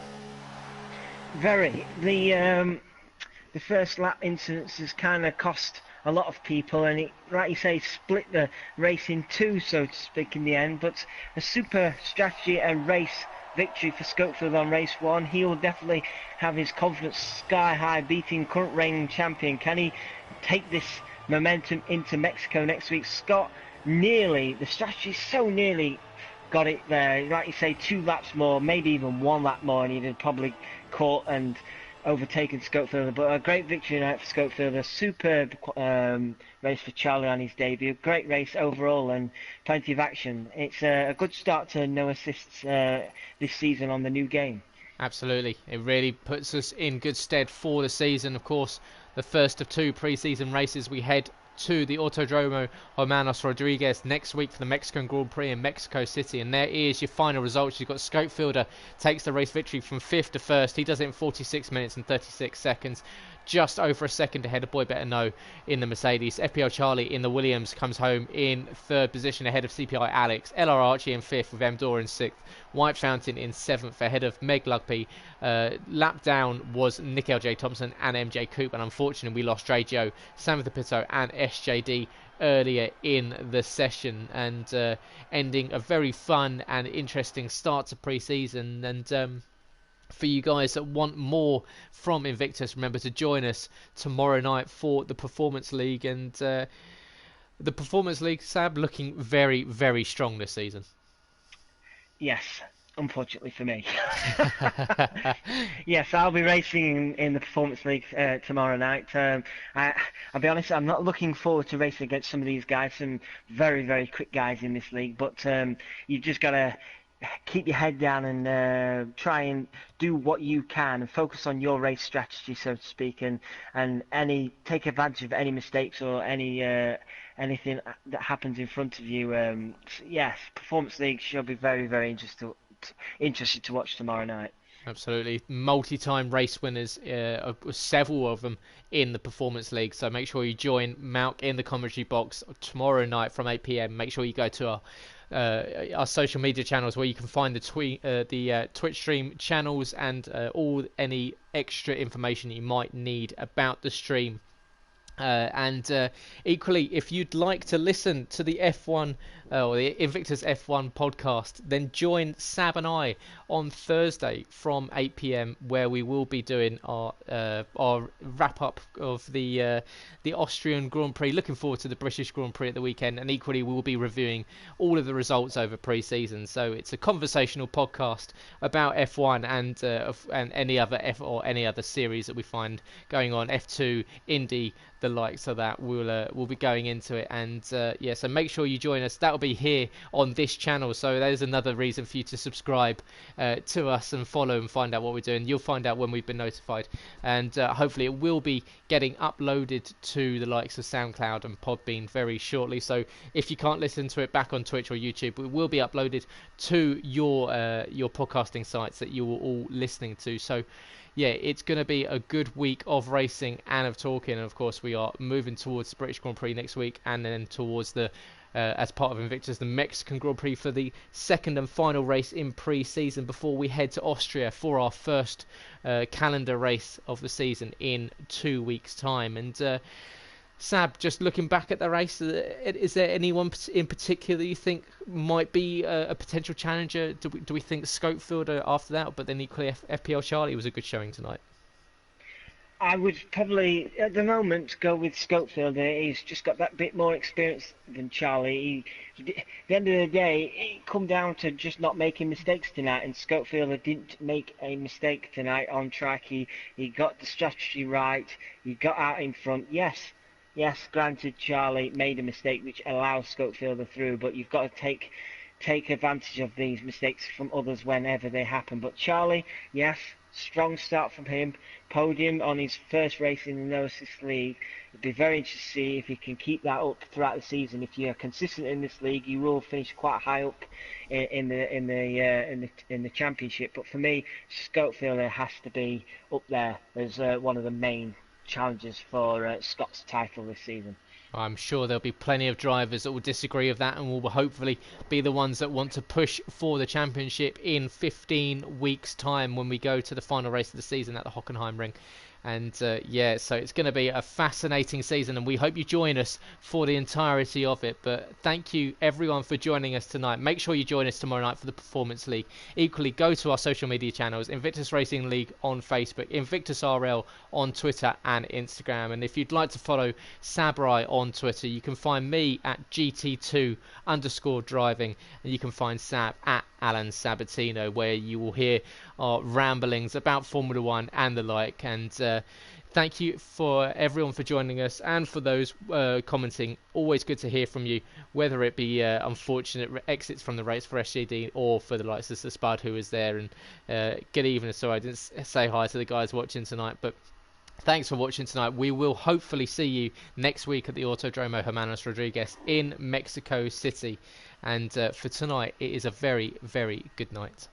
Very. The first lap incidents has kind of cost a lot of people, and it, like you say, split the race in 2, so to speak, in the end. But a super strategy and race victory for Scopefield on race 1. He will definitely have his confidence sky high, beating current reigning champion. Can he take this momentum into Mexico next week? Scott the strategy so nearly got it there. Like you say, 2 laps more, maybe even 1 lap more, and he'd have probably caught and overtaken Scopefielder. But a great victory tonight for Scopefielder. Superb race for Charlie on his debut. Great race overall, and plenty of action. It's a good start to no assists this season on the new game. Absolutely. It really puts us in good stead for the season. Of course, the first of 2 pre-season races. We head to the Autodromo Hermanos Rodriguez next week for the Mexican Grand Prix in Mexico City, and there is your final results. You've got Scopefielder takes the race victory from 5th to 1st. He does it in 46 minutes and 36 seconds, just over a second ahead of Boy Better Know in the Mercedes. FPL Charlie in the Williams comes home in 3rd position ahead of CPI Alex. LR Archie in 5th with M Dora in 6th. White Fountain in 7th ahead of Meg Lugby. Lap down was Nick LJ Thompson and MJ Coop, and unfortunately we lost Dragio, Sam the Pito and SJD earlier in the session, and ending a very fun and interesting start to pre-season. And for you guys that want more from Invictus, remember to join us tomorrow night for the Performance League. And the Performance League, Sab, looking very, very strong this season. Yes, unfortunately for me. Yes, I'll be racing in the Performance League tomorrow night. I'll be honest, I'm not looking forward to racing against some of these guys, some very, very quick guys in this league. But you've just got to keep your head down and try and do what you can and focus on your race strategy, so to speak, and take advantage of any mistakes or anything that happens in front of you. Yes, Performance League should be very, very interested to watch tomorrow night. Absolutely. Multi-time race winners, several of them in the Performance League. So make sure you join Malk in the commentary box tomorrow night from 8 p.m. Make sure you go to our social media channels where you can find the Twitch stream channels and any extra information you might need about the stream. And equally, if you'd like to listen to the F1 or the Invictus F1 podcast, then join Sab and I on Thursday from 8 p.m, where we will be doing our wrap up of the Austrian Grand Prix. Looking forward to the British Grand Prix at the weekend, and equally we will be reviewing all of the results over pre-season. So it's a conversational podcast about F1 and any other any other series that we find going on, F2, Indy, the likes of that. We'll be going into it, and so make sure you join us. That'll be here on this channel, so there's another reason for you to subscribe to us and follow and find out what we're doing. You'll find out when we've been notified, and hopefully it will be getting uploaded to the likes of SoundCloud and Podbean very shortly. So if you can't listen to it back on Twitch or YouTube, it will be uploaded to your podcasting sites that you are all listening to. So yeah, it's going to be a good week of racing and of talking. And of course, we are moving towards the British Grand Prix next week, and then towards the, as part of Invictus, the Mexican Grand Prix for the second and final race in pre-season before we head to Austria for our first calendar race of the season in 2 weeks' time. And Sab, just looking back at the race, is there anyone in particular you think might be a potential challenger? Do we think Schofield after that? But then equally FPL Charlie was a good showing tonight. I would probably, at the moment, go with Schofield. He's just got that bit more experience than Charlie. At the end of the day, it come down to just not making mistakes tonight, and Schofield didn't make a mistake tonight on track. He got the strategy right. He got out in front. Yes, granted, Charlie made a mistake which allows Schofield through, but you've got to take advantage of these mistakes from others whenever they happen. But Charlie, yes, strong start from him. Podium on his first race in the No Assist League. It'd be very interesting to see if he can keep that up throughout the season. If you're consistent in this league, you will finish quite high up in the championship. But for me, Schofield has to be up there as one of the main challenges for Scott's title this season. I'm sure there'll be plenty of drivers that will disagree with that and will hopefully be the ones that want to push for the championship in 15 weeks' time when we go to the final race of the season at the Hockenheim Ring. And so it's going to be a fascinating season, and we hope you join us for the entirety of it. But thank you everyone for joining us tonight. Make sure you join us tomorrow night for the Performance League. Equally, go to our social media channels: Invictus Racing League on Facebook, Invictus RL on Twitter and Instagram. And if you'd like to follow Sabrai on Twitter, you can find me at GT2_driving, and you can find Sab at Alan Sabatino, where you will hear our ramblings about Formula One and the like. And thank you for everyone for joining us, and for those commenting. Always good to hear from you, whether it be unfortunate exits from the race for SJD or for the likes of the Spud who was there. And good evening. Sorry I didn't say hi to the guys watching tonight, but thanks for watching tonight. We will hopefully see you next week at the Autodromo Hermanos Rodriguez in Mexico City. And for tonight, it is a very, very good night.